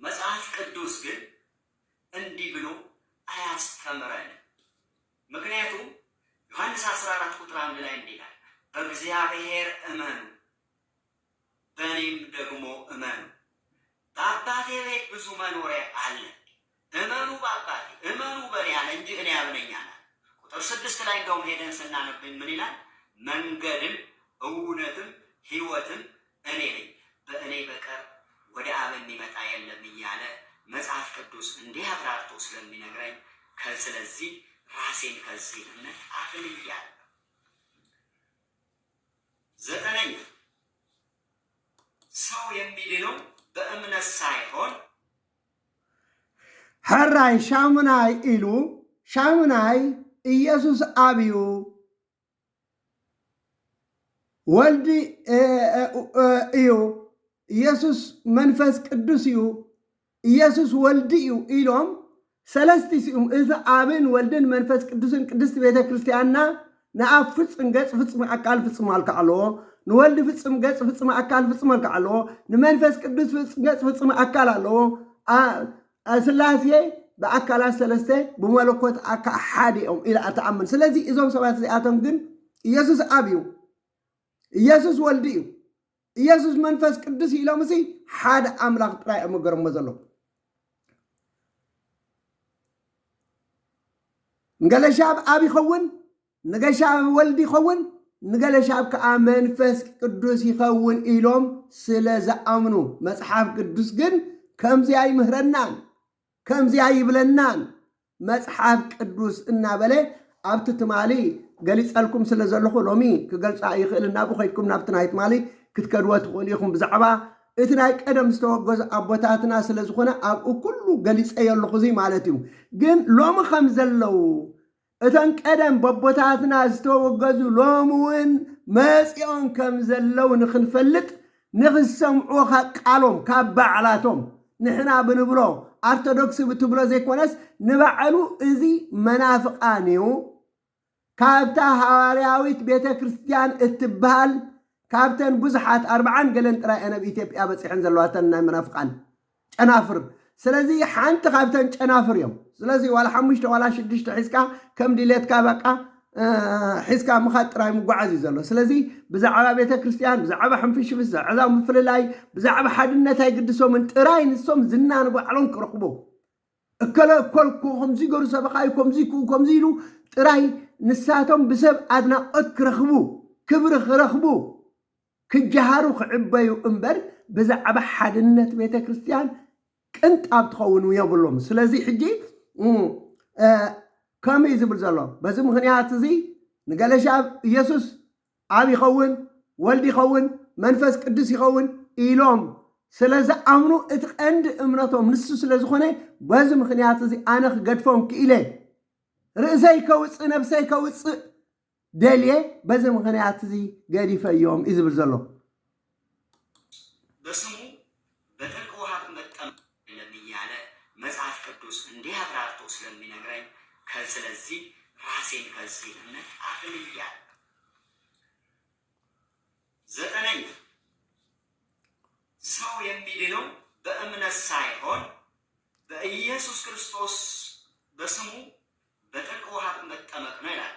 መጽሐፍ ቅዱስ ግን እንዲህ ብሎ አያስተምረንም። ምክንያቱም ዮሐንስ 14 ቁጥር 1 ላይ እንዲህ ይላል፣ በእግዚአብሔር እመኑ በእኔም ደግሞ እመኑ፣ በአባቴ ቤት ብዙ መኖሪያ አለ። እመኑ በአባቴ እመኑ በእኔ አለ እንጂ እኔ አብ ነኝ አለ። ቁጥር 6 ላይ እንደውም ሄደን ስናነብ ምን ይላል? መንገድም እውነትም ሕይወትም እኔ ነኝ፣ በእኔ በቀር ወደ አብ የሚመጣ የለም እያለ መጽሐፍ ቅዱስ እንዲህ አብራርቶ ስለሚነግረኝ ስለዚህ ራሴን ከዚህ እምነት አግልያለሁ። ዘጠነኛ ሰው የሚድነው በእምነት ሳይሆን
ሕራይ ሻሙናይ ኢሉ ሻሙናይ ኢየሱስ አብዩ ወልዲ እዩ ኢየሱስ መንፈስ ቅዱስ እዩ ኢየሱስ ወልዲ እዩ ኢሎም ሰለስቲ ሲኡም እዚ አብን ወልድን መንፈስ ቅዱስን ቅድስት ቤተ ክርስቲያንና ንአብ ፍጽም ገጽ ፍጽም አካል ፍጽም አልከዓለዎ ንወልድ ፍጽም ገጽ ፍጽም አካል ፍጽም አልከዓለዎ ንመንፈስ ቅዱስ ፍጽም ገጽ ፍጽም አካል ኣለዎ ስላሴ በአካላት ሰለስተ ብመለኮት አካል ሓደ እዮም ኢላ ተአምን። ስለዚህ እዞም ሰባት እዚኣቶም ግን ኢየሱስ አብ እዩ ኢየሱስ ወልዲ እዩ ኢየሱስ መንፈስ ቅዱስ ኢሎም እዚ ሓደ አምላኽ ጥራይ እምገርሞ ዘሎ ንገለሻብ አብ ይኸውን ንገሻብ ወልዲ ይኸውን ንገለሻብ ከዓ መንፈስ ቅዱስ ይኸውን ኢሎም ስለ ዝኣምኑ መጽሓፍ ቅዱስ ግን ከምዚያ ይምህረናን ከምዚያ ይብለናን መጽሓፍ ቅዱስ እናበለ ኣብቲ ትማሊ ገሊጸልኩም ስለ ዘለኹ ሎሚ ክገልጻ ይኽእልና ብኸይድኩም ናብቲ ናይ ትማሊ ክትከድዎ ትኽእሉ ኢኹም ብዛዕባ እቲ ናይ ቀደም ዝተወገዙ ኣቦታትና ስለ ዝኾነ ኣብኡ ኩሉ ገሊጸ የለኹ እዚ ማለት እዩ። ግን ሎሚ ከም ዘለው እተን ቀደም በቦታትና ዝተወገዙ ሎሚ እውን መጺኦም ከም ዘለው ንኽንፈልጥ ንኽሰምዑ ቃሎም ካብ ባዕላቶም ንሕና ብንብሎ ኦርቶዶክስ ብትብሎ ዘይኮነስ ንባዕሉ እዚ መናፍቃን እዩ ካብታ ሃዋርያዊት ቤተ ክርስቲያን እትበሃል ካብተን ብዙሓት 40 ገለን ጥራይ ኣነ ኢትዮጵያ በፂሐን ዘለዋተን ናይ መናፍቃን ጨናፍር ስለዚ ሓንቲ ካብተን ጨናፍር እዮም። ስለዚ ዋላ 5 ዋላ 6 ሒዝካ ከም ድሌትካ በቃ ሒዝካ ምኻድ ጥራይ ምጓዓዝ እዩ ዘሎ። ስለዚ ብዛዕባ ቤተ ክርስቲያን ብዛዕባ ሕንፍሽፍስ ብዛዕባ ምፍልላይ ብዛዕባ ሓድነት ኣይግድሶምን ጥራይ ንሶም ዝና ንባዕሎም ክረኽቡ እከለ እኮልኩ ከምዚ ገሩ ሰበኻዩ ከምዚ ኢሉ ጥራይ ንሳቶም ብሰብ ኣድናቆት ክረኽቡ ክብሪ ክረኽቡ ክጀሃሩ ክዕበዩ እምበር ብዛዕባ ሓድነት ቤተ ክርስቲያን ቅንጣብ ትኸውን የብሎም። ስለዚ ሕጂ ከመይ ዝብል ዘሎ በዚ ምክንያት እዚ ንገለሻ ኢየሱስ ኣብ ይኸውን ወልዲ ይኸውን መንፈስ ቅዱስ ይኸውን ኢሎም ስለዝኣምኑ እቲ ቀንዲ እምነቶም ንሱ ስለዝኾነ በዚ ምክንያት እዚ ኣነ ክገድፎም ክኢለ ርእሰይ ከውፅእ ነብሰይ ከውፅእ ደልየ በዚ ምክንያት እዚ ገዲፈዮም እዩ ዝብል ዘሎ
በስሙ በጥልቅ ውሃ መጠመቅ እያለ መጽሐፍ ቅዱስ እንዲህ አብራርቶ ስለሚነግረኝ ስለዚህ ራሴን ከዚህ እምነት አግልያለሁ። ዘጠነኛ ሰው የሚድነው በእምነት ሳይሆን በኢየሱስ ክርስቶስ በስሙ በጥልቅ ውሃ መጠመቅ ነው ይላል።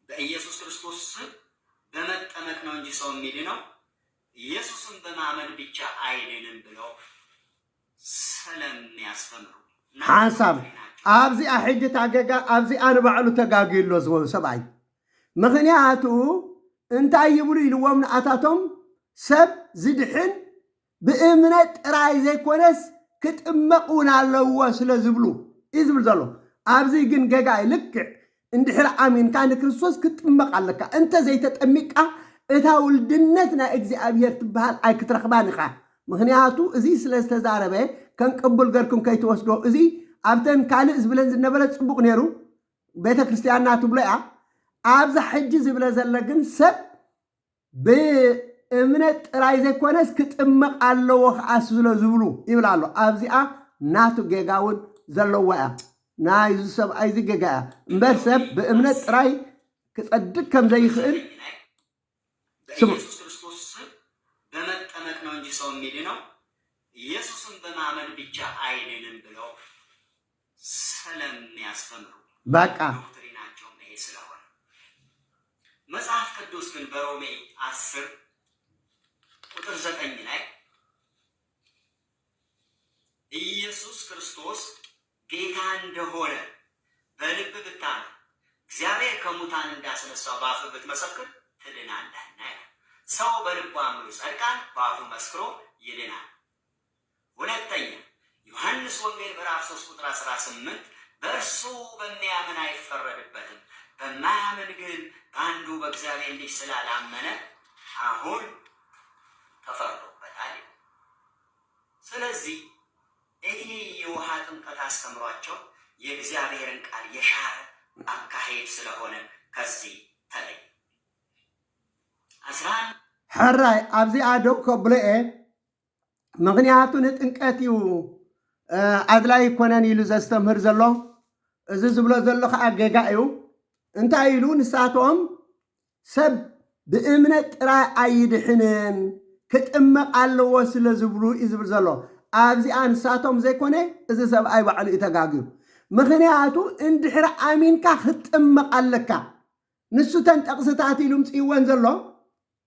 በኢየሱስ ክርስቶስ ስም በመጠመቅ ነው እንጂ ሰው የሚድነው ኢየሱስን በማመን ብቻ አይድንም ብለው ስለሚያስተምሩ
ሓንሳብ ኣብዚኣ ሕጂ ታገጋ ኣብዚኣ ንባዕሉ ተጋጊሎ ዝበሉ ሰብኣይ ምክንያቱ እንታይ ይብሉ ኢልዎም ንኣታቶም ሰብ ዝድሕን ብእምነት ጥራይ ዘይኮነስ ክጥመቕ እውን ኣለዎ ስለ ዝብሉ እዩ ዝብል ዘሎ ኣብዚ ግን ገጋይ ልክዕ እንድሕር ኣሚንካ ንክርስቶስ ክትጥመቕ ኣለካ እንተ ዘይተጠሚቕካ እታ ውልድነት ናይ እግዚኣብሔር ትበሃል ኣይክትረኽባን ኢኻ ምክንያቱ እዚ ስለ ዝተዛረበ ከንቅቡል ገርኩም ከይትወስዶ እዚ ኣብተን ካልእ ዝብለን ዝነበረ ፅቡቕ ነይሩ ቤተ ክርስቲያንና ትብሎ እያ ኣብዛ ሕጂ ዝብለ ዘለ ግን ሰብ ብእምነት ጥራይ ዘይኮነስ ክጥመቕ ኣለዎ ከዓ ስለ ዝብሉ ይብላ ኣሎ ኣብዚኣ ናቱ ጌጋ እውን ዘለዋ እያ ናይ እዚ ሰብኣይ እዚ ጌጋ እያ እምበር ሰብ ብእምነት ጥራይ ክጸድቅ ከም ዘይኽእል
በኢየሱስ ክርስቶስ ስም በመጠመቅ ነው እንጂ ሰው የሚድነው ኢየሱስን በማመን ብቻ አይድንም ብለው ስለሚያስተምሩ
በቃ
ዶክትሪናቸው ይሄ ስለሆነ መጽሐፍ ቅዱስ ግን በሮሜ 10 ቁጥር 9 ላይ ኢየሱስ ክርስቶስ ጌታ እንደሆነ በልብ ብታምን እግዚአብሔር ከሙታን እንዳስነሳው በአፍ ብትመሰክር ትድናለህ። ሰው በልቡ አምኖ ይጸድቃል፣ በአፉ መስክሮ ይድናል። ሁለተኛ ዮሐንስ ወንጌል ምዕራፍ 3 ቁጥር 18 በእርሱ በሚያምን አይፈረድበትም፣ በማያምን ግን በአንዱ በእግዚአብሔር ልጅ ስላላመነ አሁን ተፈርዶበታል። ስለዚህ ይህ የውሃ ጥምቀት አስተምሯቸው የእግዚአብሔርን ቃል የሻረ አካሄድ ስለሆነ ከዚህ ተለይ።
ሕራይ ኣብዚኣ ደው ከብሎኤ ምክንያቱ ንጥምቀት እዩ ኣድላይ ይኮነን ኢሉ ዘስተምህር ዘሎ እዚ ዝብሎ ዘሎ ከዓ ጌጋ እዩ እንታይ ኢሉ ንሳቶም ሰብ ብእምነት ጥራይ ኣይድሕንን ክጥመቕ ኣለዎ ስለ ዝብሉ እዩ ዝብል ዘሎ ኣብዚኣ ንሳቶም ዘይኮነ እዚ ሰብኣይ ባዕሉ እዩ ተጋጊሩ ምክንያቱ እንድሕሪ ኣሚንካ ክትጥመቕ ኣለካ ንሱ ተንጠቕስታት ኢሉ ምፅይወን ዘሎ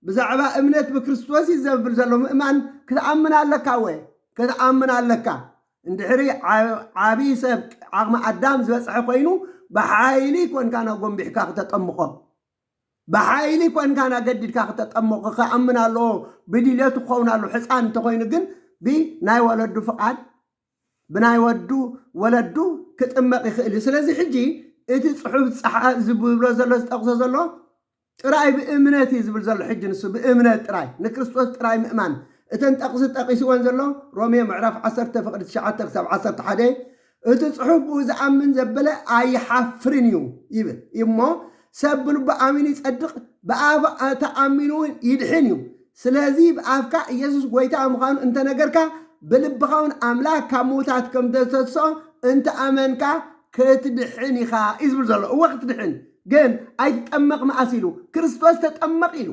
ብዛዕባ እምነት ብክርስቶስ ይዘብል ዘሎ ምእማን ክትኣምን ኣለካ ወይ ክትኣምን ኣለካ እንድሕሪ ዓብይ ሰብ ዓቕሚ ኣዳም ዝበፅሐ ኮይኑ ብሓይሊ ኮንካ ናጎንቢሕካ ክተጠምቆ ብሓይሊ ኮንካ ናገዲድካ ክተጠምቆ ክኣምን ኣለዎ ብድልየቱ ክኸውን ኣሎ ሕፃን እንተኮይኑ ግን ብናይ ወለዱ ፍቓድ ብናይ ወለዱ ክጥመቕ ይኽእል እዩ ስለዚ ሕጂ እቲ ፅሑፍ ዝብሎ ዘሎ ዝጠቕሶ ዘሎ ጥራይ ብእምነት እዩ ዝብል ዘሎ ሕጂ ንሱ ብእምነት ጥራይ ንክርስቶስ ጥራይ ምእማን እተን ጠቕሲ ጠቂስዎን ዘሎ ሮሜ ምዕራፍ 10 ፍቕዲ 9 ክሳብ 11 እቲ ፅሑፍ ብኡ ዝኣምን ዘበለ ኣይሓፍርን እዩ ይብል እሞ ሰብ ብልቡ ኣሚኑ ይጸድቕ ብኣፍ ተኣሚኑ እውን ይድሕን እዩ ስለዚ ብኣፍካ ኢየሱስ ጎይታ ምዃኑ እንተነገርካ ብልብኻ እውን ኣምላክ ካብ ምውታት ከም ተተንስኦ እንተኣመንካ ክትድሕን ኢኻ እዩ ዝብል ዘሎ እወ ክትድሕን ግን ኣይትጠመቕ መኣስ ኢሉ ክርስቶስ ተጠመቕ ኢሉ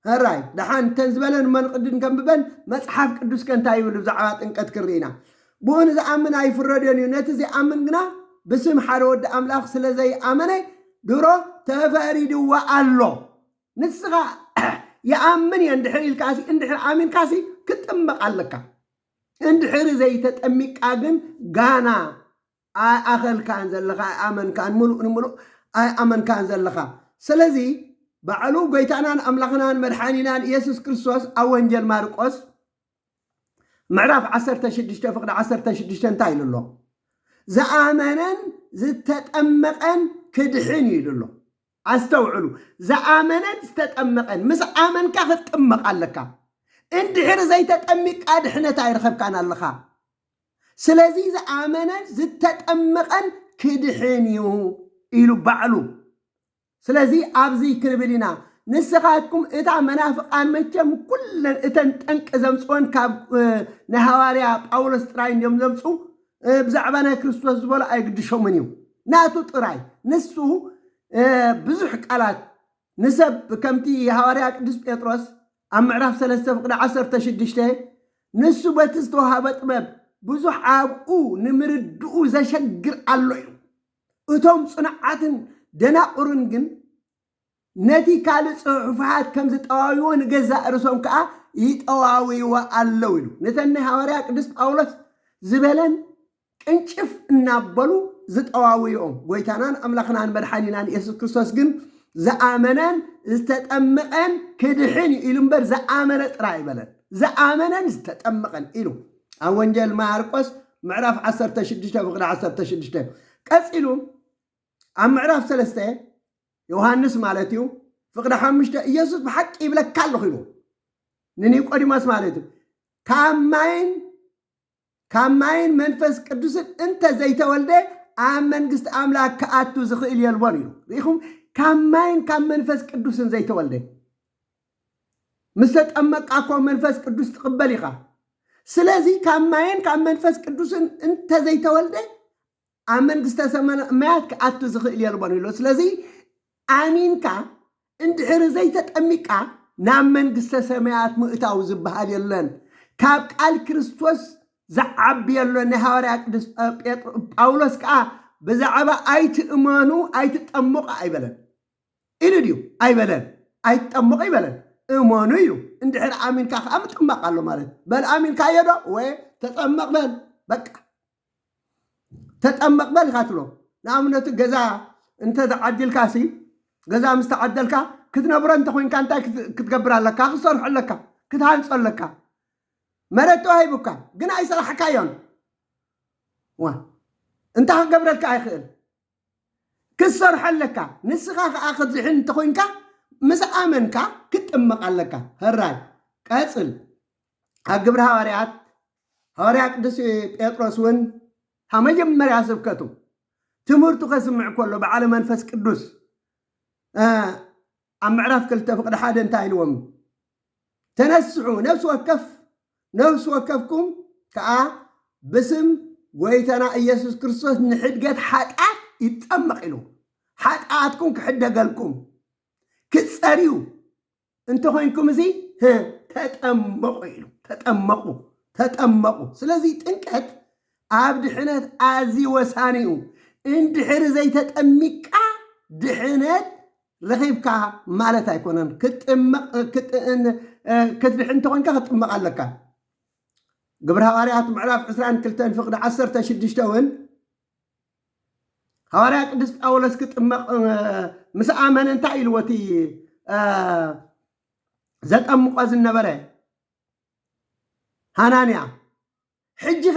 هراي دحان تنزبلن من قدن كمبن مصحف قدوس كنتا يبل بزعوا ጥንቀት ክሪና بون ذا امن اي فرودن نت زي امن ግና بسم حرود املاخ ስለዘይ አመነ ድሮ ተፈሪድዋ አሎ ንስኻ يامن يندحر الكاسي اندحر امين كاسي كጥመቕ ኣለካ اندحر زي ተጠሚቃ ግን ጋና አኸል ካን ዘለኻ አመን ካን ሙሉ أي أمن كان زلخا سلزي بعلو قيتانان أملاخنان مدحانينان يسوس كريستوس أوانجل ماركوس معرف 16 فقد 16 انتايل الله زآمنن زتتأمقن كدحين يلو استوعلو زآمنن زتتأمقن مس آمن كاخد تأمق لك اندحر زي تتأمق أدحنة تايرخب كان اللخا سلازي زآمنن زتتأمقن كدحين يلو بعلو سلازي أبزي كربلنا نسخاتكم إتا منافقان مجم كلن إتن تنك زمسون كاب نهواريا باولوس تراين يوم زمسو بزعبانا كريستوس زبولا أيقدشو منيو ناتو تراي نسو بزح قالات نسب كمتي هواريا قدس بيطرس أم معرف 3:10 نسو بتستوها بطبب بزح عابقو نمردو زشقر اللو أتوم صنعاتن دناقرنجن نتي كالس صحفات كم زتقاويون جزاء رسوم كأ يتقاويوا اللويلو نتني هواريا قدس باولوس زبلن كنشف نابلو زتقاويهم ويتانان أملاخنان مدحانينان يسوع كريستوس جن زآمنان استتأمقن كدحين إلمبر زآمنة رايبلن زآمنان استتأمقن إلو أونجل ماركوس معرف 16 كسئلو أم معرف 3 يوحنس مالتيو فقد 5 يسوع بحق يبلك كالو خيلو نني قديماس مالتي كاماين منفس قدوس انت زي تولده ام منغست املاك كاتو زخيل يلبون يلو ريخم كاماين كام منفس قدوس زي تولده مستطمق اكو منفس قدوس تقبليخا سلازي كاماين كام منفس قدوس انت زي تولده ام منغست سمايات كاتو زخيل يلبون يلو سلازي آمينكا اندحر زي تتأميكا نام منغست سمايات مؤتاو زبحال يلن كاب قال كريستوس زعب يلن هواريا قدس باولوس كا بزعبا ايت امانو ايت تطمق ايبلن إلديو ايبلن ايت تطمق ايبلن امانو يلو اندحر آمينكا ام تطمق قالو مالت بل آمينكا يدو وي تطمق بل بقى تطمق بل خاتلو نامنتو غزا انت تعدل كاسي غزا مستعدلكا كتنبر انت خوين كانت كتقبر لك خسر لك كتهانص لك مرتو هيبكا غنا يسرحك يون وا انت قبرك ايخل كسر حلك نسخه اخذ لحن انت خوينكا مس امنكا كتمق لك هراي قصل اغبر حواريات قدس بطرس ون مجمريا سبكتو تمرتو كسمع كله بعالم منفس قدوس أم معرف كلتا فقد حدا انتهي الوم تنسعوا نفس وكفكم كأ بسم ويتنا إيسوس كريستوس نحد قد حقات يتأمق له حقاتكم كحدا قالكم كتساريو انتو خوينكم زي تتأمقوا له تتأمقوا سلازي تنكت عبد حنات آزي وسانيو اندحر زي تتأمقا دحنات رخيبكا مالتا يكونن كتدحن تكونكا تطمق لك قبر هواريات معرف 22:16 هواريات قدس باولوس كتطمق مس آمن انت إلوتي زتأمق زنبره هانانيا حجي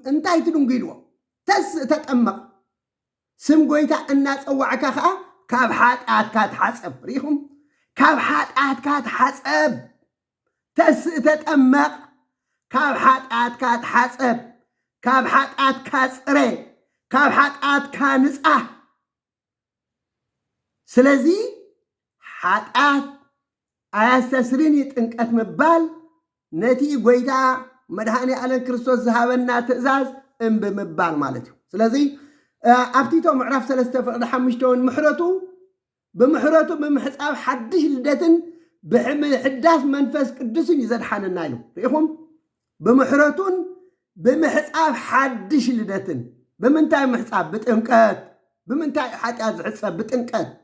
انتاي تدنقيلو تتأمق سم قويتا الناس اوعكا خا كاب حاتات كاتحاسب ريهم كاب حاتات كاتحاسب تتأمق كاب حاتات كاتحاسب كاب حاتات كاسري كاب حاتات كانصح سلازي حاتات أستسرين يتنقت مبال نتي قويتا مدهاني على كريستوس زهابنا تأزاز ام بمبال مالتي سلازي أفتيتو معرف 3:5 محرتو بمحصاب حدش لدتن بحداث منفس قدسن يزدحان النايلو ريخم بمحرتون بمحصاب حدش لدتن بمنتاي محصاب بتنقات بمنتاي حاجات حصاب بتنقات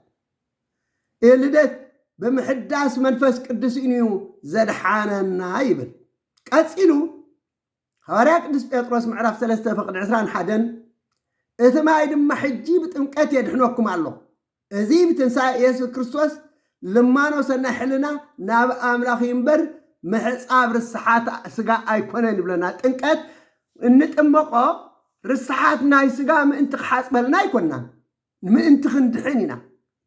لدت بمحداث منفس قدسن زدحان النايبل قصيلو هواريا قدس بطرس معرف 3:21 اتماي دم حجي بتنقات يدحنوكم الله ازي بتنسى يسوع كريستوس لما نوصلنا حلنا ناب املاخ ينبر محصاب رسحات سغا ايكونن بلنا تنقات انطمقو رسحات ناي سغا ما انت حاسبلنا يكوننا ما انت خندحينا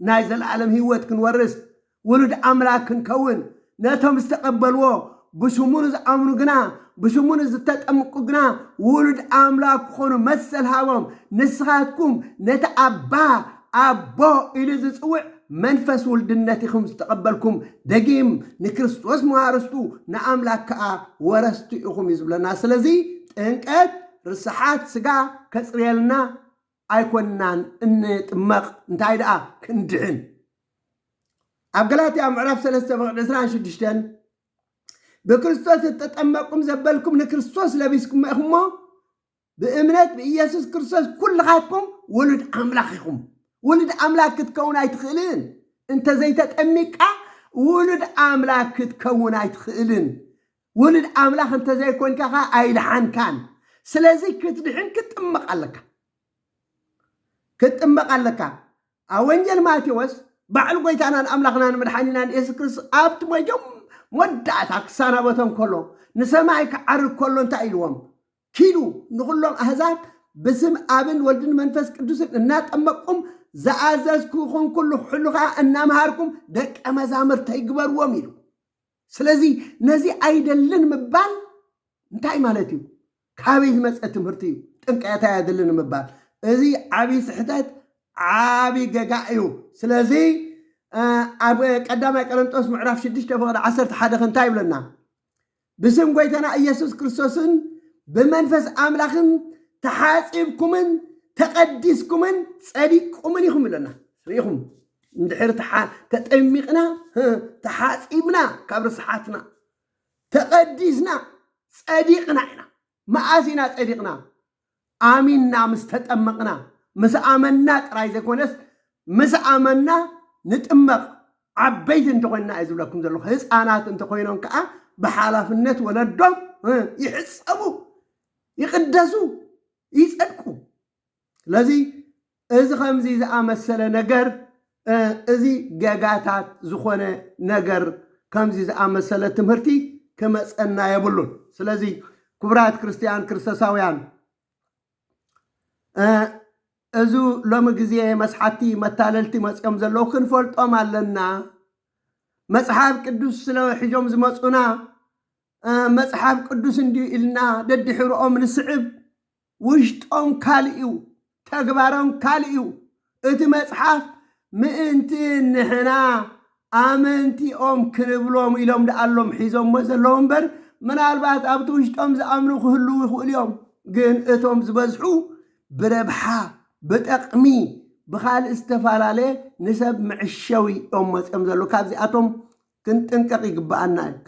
ناي زلعالم هيوت كنورس ولد املاك كنكون ناتهم استقبلوا بشمون زامنو غنا بشمون زتطمقو غنا ولد املاك خونو مسل هاوم نسخاتكم نتابا ابو الى زصوع منفس ولدنتكم استقبلكم دقيم نكريستوس موارستو ناملاك ورستو يخم يزبلنا سلازي انقات رسحات سغا كصريلنا ايكونان انطمق انتاي دا كندحن أبغلاتي أمعرف 3:26 بكريستوس تتطمقكم زبلكم نكريستوس لبسكم أخمو بإمنات بإيسوس كريستوس كل خاتكم ولد أملاككم ولد أملاك تكون أيتخلين أنت زي تتأمك ولد أملاك تكون أيتخلين ولد أملاك أنت زي كون كخا أيلحان كان سلازي كتدحين كتأمق عليك أوانجل ماتيوس بعل قيتانا أملاخنا مدحانينا إيسوس كريستوس أبت مجم ودعت أكسانا بتم كله نسمعك عرض كله انتايلوم كيلو نقول لهم أحزاب بسم آبن ولدن منفس قدوس النات أمكم زعززكم كله حلقة أنامهاركم دك أمازامر تيقبر وميلو سلازي نزي أيدلن مبال انتاي مالتيو كابيز مسأة مرتيو تنكاتا يدلن مبال ازي عبي سحتات عابي قاقايو سلازي قدامي قرنطوس معرف 6:11 خنتاي بلنا بسم قويتنا إيسوس كريستوسن بمنفس أملاخن تحاسبكمن تقدسكمن صديقكمن يخم لنا ريخم ندحر تطمقنا تحاسبنا كبر صحاتنا تقدسنا صديقنا مآسينا صديقنا آميننا مستطمقنا مسأمنا تراي زكونس مسأمنا نتأمق عبيت انت قلنا عايز لكم ذلك هسانات انت قينون كأ بحالفنت ولدهم يحسبوا يقدسوا يصدقوا لذي إذا خمزي إذا أمثل نجر إذا جاجاتات زخونة نجر خمزي إذا أمثل تمرتي كما سألنا يبلون سلذي كبرات كريستيان كريستوساويان أزو لما جزيه مسحتي متاللتي مسقم زلو كنفلطوم علنا مصحف قدوس سلو حجوم زمصونا مصحف قدوس اندي إلنا ددحرኦም نسعب وشطኦም كاليو تغبارهم كاليو اتي مصحف مئنتي نحنا آمنتي كنبلوم إلوم دقالوم حيزوم مزلوم بر منالبات أبتو وشطኦም زأمنو كهلو يخول يوم جن اتوم زبزحو بربحا بتقمي بخال استفالالي نسب معشوي أمس أمزلو كابزي أتوم كنت انقق يقبأنا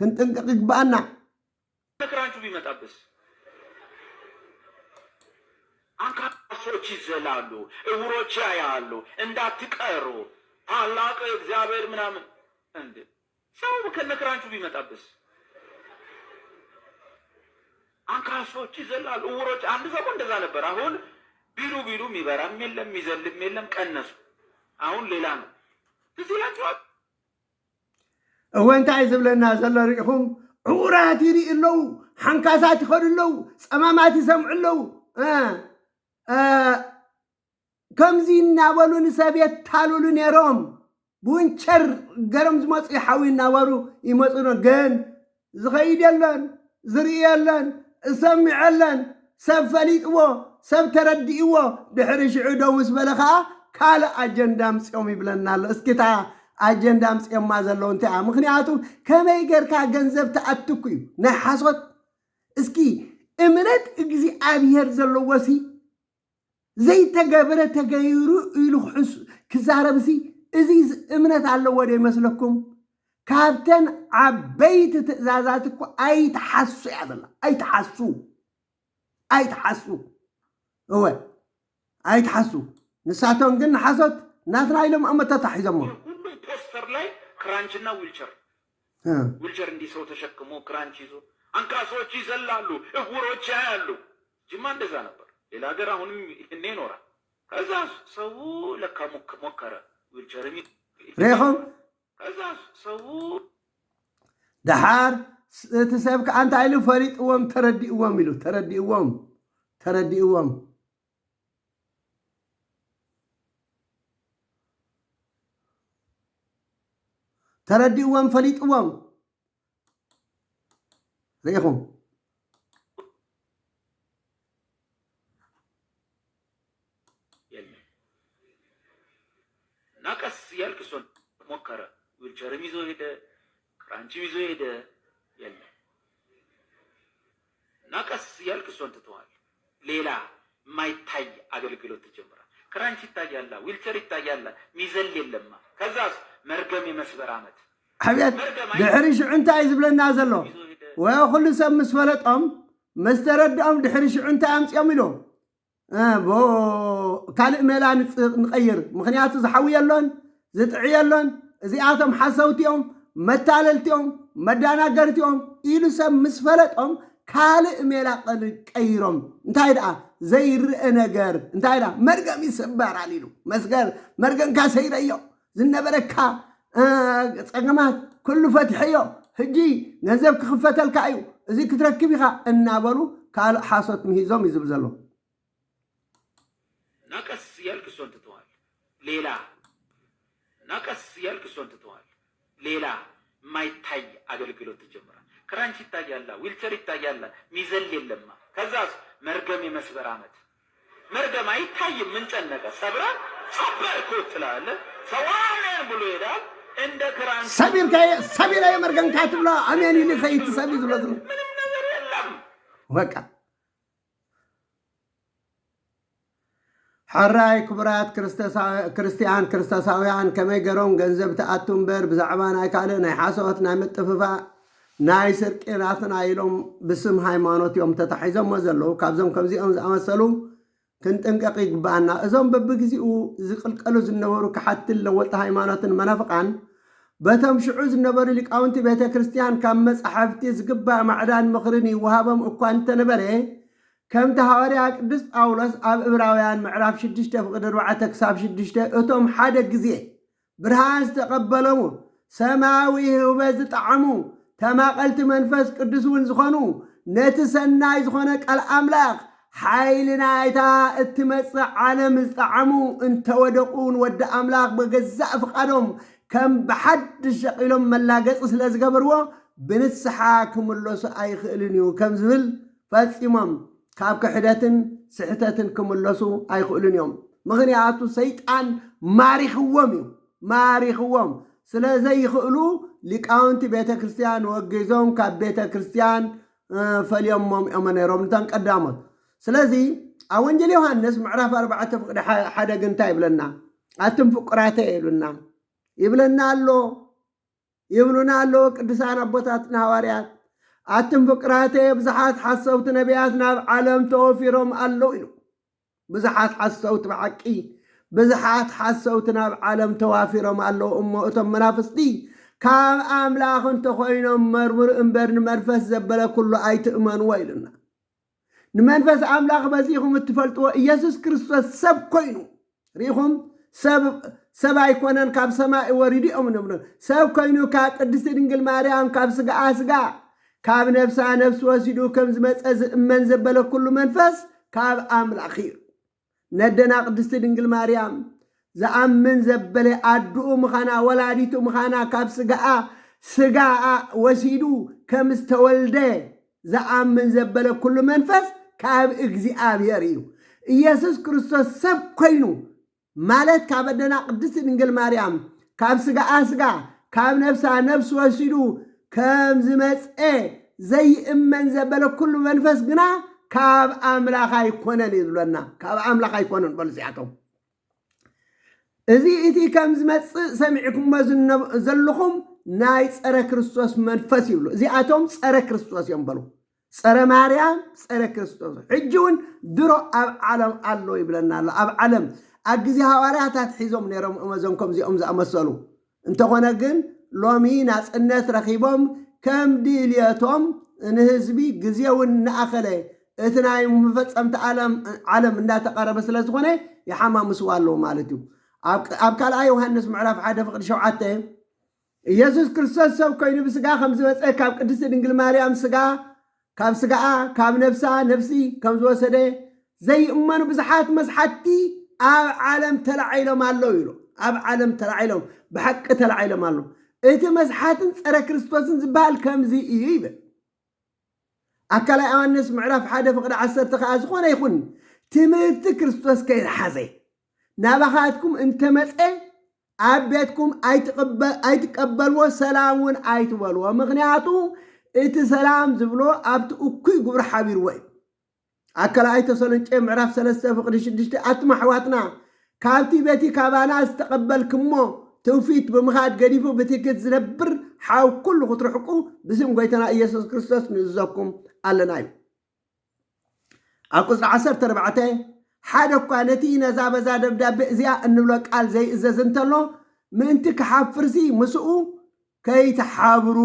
نكرانشو بيمتابس አንካ ሰዎች ይዘላሉ እውሮች ያያሉ እንዳትቀሩ ታላቅ እግዚአብሔር ምናምን እንዴ ሰው ከነክራንቹ ቢመጣብስ አንካ ሰዎች ይዘላሉ እውሮች አንድ ሰው እንደዛ ነበር አሁን ቢሉ የሚበራም የለም የሚዘልም የለም ቀነሱ አሁን ሌላ ነው ትዝላችኋል
ወንታይ ዝብለና ዘለሪኹም ዕውራት ይሪእለው ሓንካሳት ይኸድለው ፀማማት ይሰምዑለው ከምዚ እናበሉን ሰቤት ታሉሉ ነይሮም ብውንቸር ገረም ዝመፁ ይሓዊ እናበሉ ይመፁ ግን ዝኸይድ የለን ዝርኢ የለን እሰሚዕ የለን ሰብ ፈሊጥዎ ሰብ ተረዲእዎ ድሕሪ ሽዑ ደው ምስ በለ ከዓ ካልእ ኣጀንዳ ምፅኦም ይብለና ኣሎ እስኪታ ኣጀንዳ ምፅኦማ ዘለዉ እንታይ እያ ምክንያቱ ከመይ ጌርካ ገንዘብ ተኣትኩ እዩ ናይ ሓሶት እስኪ እምነት እግዚኣብሔር ዘለዎሲ ዘይተገበረ ተገይሩ ኢሉ ክዛረብሲ እዚ እምነት ኣለዎ ዶ ይመስለኩም ካብተን ዓበይቲ ትእዛዛት እኮ ኣይተሓሱ እያ ዘላ ኣይተሓሱ እወ ኣይተሓሱ ንሳቶም ግን ሓሶት ናትና ኢሎም ኣመታት ሒዞሞ
ሁሉም ፖስተር ላይ ክራንችና ዊልቸር እንዲህ ሰው ተሸክሞ ክራንች ይዞ አንካሶች ይዘላሉ እውሮች ያያሉ ጅማ እንደዛ ነበር ሌላ ሀገር አሁንም ይሄኔ ይኖራል كذا سو لك مكرة والجرمي
ريخم
كذا سو
دحار تسابك أنت عيلو فريد أوام تردي أوام ميلو تردي أوام تردي أوام فريد أوام ريخم
ناقص يالكسون مكرة والجرمي زو هيدا كرانشي زو هيدا يلا ناقص يالكسون تتوال ليلا ما يتاي أغلقلو تجمرا كرانشي تاجالا ويلتر تاجالا ميزل لما كذا مرقمي مسبر عمد
حبيت دحريش عنتا يزبلنا زلو ويخلو سب مسفلت مسترد دحريش عنتا أمس يميلو بو كالئ ميلا نغير مخنياتو زحوي اللون زطعي اللون زياتهم حسوتيهم متاللتيهم مداناغرتيهم إلو سب مسفلتهم كالئ ميلا قيرهم انتهي دا زي رئنغر انتهي دا مرقم يسبار عليلو مسغر مرقم كاسير ايو زنبركا صقمات كل فتحيو هجي نزب كخفتلك ايو ازي كتركبيخا انابلو كالئ حاسوت مهيزوم يزبزلو
ناقص يالكسون تتوال ليلا ناقص يالكسون تتوال ليلا ما يتاي أغلقلو تجمرا كرانشي تاجالا ويلتر تاجالا ميزل لما كذا مرقمي مسبر عمد مرقم يتاي من جنك صبرا صبر كوتلا سوالين بلو يدا عند كرانشي
سبير يا مرقم كاتب لا أميني لخيت سبير لا
من نظر يلم
وكا حراي كبرات كريستيان كريستاساويان كما يقرون غنزب تأتون بر بزعبان اي كالي ناي حاسوات ناي متففا ناي سرقيناتنا يلوم بسم هايمانوت يوم تتحيزم مزلو كابزم كمزيهم زأمسلو كنت انقاقي قبانا ازوم ببقزيقو زقلقلو زنبورو كحتل لولت هايمانوتن منافقان بتم شعوز النبري لك اونتي بيتا كريستيان كامس احافتي زقبا معدان مخرني وهابم اكوان تنبري كم تهاري قدس أولس أب إبراويان معرف شدشته فقدر وعتك ساب شدشته أتم حدا جزيه برهان تقبلوا سماوي وبز طعمو تما قلت منفس قدس ونزخنو نتسنى يزخنك الأملاك حيلنا إتا اتمسع عالم طعمو انت ودقون ود أملاك بجزاء فقدهم كم بحد الشقيلهم ملاقص سلازقبروا بنسحاكم اللوس أي خلنيو كم زبل فاسمم كاب كحداتن سحتاتن كملسو أي خلون يوم مغنياتو سيطان ماريخوهم سلا زي خلو لقاونتي بيتا كريستيان وقيزون كاب بيتا كريستيان فاليوم أماني رومتان قدامت سلا زي أونجل يوهانس معرف 4 فقد حدا قنتا يبلنا أتم فقراته يبلنا اللو قدسان أبوتاتنا هواريات أتم فقراته بزحات حسوت نبياتنا بعالم توفيرهم قالوا إلو بزحات حسوت بعقي بزحات حسوتنا بعالم توافيرهم قالوا أتم منافستي كام أملاخ انت خوينهم مرمر انبرن مرفس زبلا كله أي تأمن ويلنا نمنفس أملاخ بزيهم اتفلتوا إيسوس كريستوس سب كوينو ريهم سب أيكونن كاب سماء وريدي أمنمنا سب كوينو كاب قدس دنجل ماريام كاب سقا كاب نفس وسيدو كم زمص من زبل كل منفس كاب أملاخير ندنا قدس دنجل ماريام زأمن زبل أدو مخانا ولاديتو مخانا كاب سقا وسيدو كم استولده زأمن زبل كل منفس كاب እግዚአብሔርዩ ኢየሱስ ክርስቶስ ሰብ ኮይኑ ማለት ካብ ደና ቅድስት ድንግል ማርያም ካብ ስጋ ካብ ነፍስ ወሲዱ ከም ዝመጽአ ዘይእመን ዘበለ ኩሉ መንፈስ ግና ካብ አምላኽ አይኮነን ይብለና ካብ አምላኽ አይኮነን በልዚያቶም እዚ እቲ ከም ዝመጽእ ሰሚዕኩም ዘለኹም ናይ ጸረ ክርስቶስ መንፈስ ይብሉ እዚአቶም ጸረ ክርስቶስ ይምበሉ ጸረ ማርያም ጸረ ክርስቶስ ሕጂውን ድሮ ኣብ ዓለም ኣሎ ይብለና ኣሎ ኣብ ዓለም አግዚ ሐዋርያታት ሒዞም ነሮም እመዘንኩም ዚኦም ዝኣመሰሉ እንተኾነ ግን ሎሚ ናጽነት ረኺቦም ከም ዲልየቶም ንህዝቢ ግዜውን ንኣኸለ እቲ ናይ መፈጸምቲ ዓለም እንዳተቀረበ ስለዝኾነ يحمامسوا الله مالتو أبكال آية يوحنس معرف حدا فقد شوعته ኢየሱስ ክርስቶስ ሰብ ኮይኑ ብስጋ ከም ዝመፀ ካብ ቅድስት ድንግል ማርያም ስጋ ካብ ስጋኣ ካብ ነፍሳ ነፍሲ ከም ዝወሰደ ዘይእመኑ ብዙሓት መስሓቲ ኣብ ዓለም ተላዒሎም ኣለው ኢሉ ኣብ ዓለም ተላዒሎም ብሓቂ ተላዒሎም ኣለው እቲ መስሓትን ፀረ ክርስቶስን ዝበሃል ከምዚ እዩ ይብል ኣካላይ ዮሐንስ ምዕራፍ 1 ፍቅዲ 10 ከዓ ዝኾነ ይኹን ትምህርቲ ክርስቶስ ከይሓዘ ናባኻትኩም እንተመፀ ኣብ ቤትኩም ኣይትቀበልዎ ሰላሙን ኣይትበልዎ ምክንያቱ እቲ ሰላም ዝብሎ ኣብቲ እኩይ ግብሪ ሓቢርዎ ኣካላይ ተሰሎንቄ ምዕራፍ 3 ፍቅዲ 6 ኣትማ ኣሕዋትና ካብቲ ቤቲ ካባና ዝተቀበልክሞ ተውፊት ብምኻድ ገዲፉ በትክክል ዝነብር ሓው ኩሉ ክትርሕቁ ብስም ጎይታና ኢየሱስ ክርስቶስ ንዕዘኩም ኣለና እዩ ኣብ ቁፅሪ 14 ሓደ እኳ ነቲ ነዛ በዛ ደብዳቤ እዚኣ እንብሎ ቃል ዘይእዘዝ እንተሎ ምእንቲ ክሓፍርሲ ምስኡ ከይተሓብሩ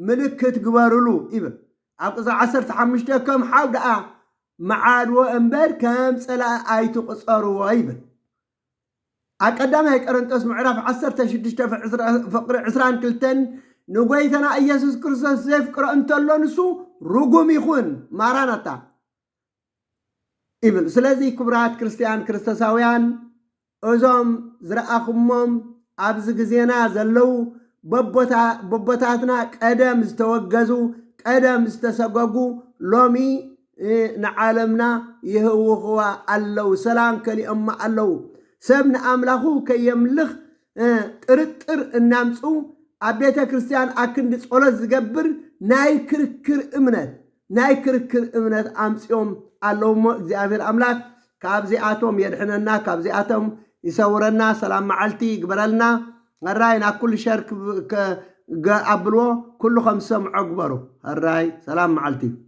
ምልክት ግበርሉ ይብል ኣብ ቁፅሪ 15 ከም ሓው ደኣ መዓድዎ እምበር ከም ፀላእ ኣይትቁፀርዎ ይብል ኣብ ቀዳማይ ቆሮንጦስ ምዕራፍ 16 ፍቅሪ 22 ንጎይታና ኢየሱስ ክርስቶስ ዘፍቅሮ እንተሎ ንሱ ርጉም ይኹን ማራናታ ይብል ስለዚ ክቡራት ክርስቲያን ክርስቶሳውያን እዞም ዝረኣኹሞም ኣብዚ ግዜና ዘለው በቦታትና ቀደም ዝተወገዙ ቀደም ዝተሰገጉ ሎሚ ንዓለምና ይህውኽዋ ኣለው ሰላም ከሊኦማ ኣለው ሰብ ንኣምላኹ ከየምልኽ ጥርጥር እናምፁ ኣብ ቤተ ክርስቲያን ኣክንዲ ጸሎት ዝገብር ናይ ክርክር እምነት ኣምፅኦም ኣለውሞ እግዚአብሔር ኣምላክ ካብዚኣቶም የድሕነና ካብዚኣቶም ይሰውረና ሰላም መዓልቲ ይግበረልና هراي ناكل شرك أبلو كلهم سمعوا أكبروا هراي سلام معلتي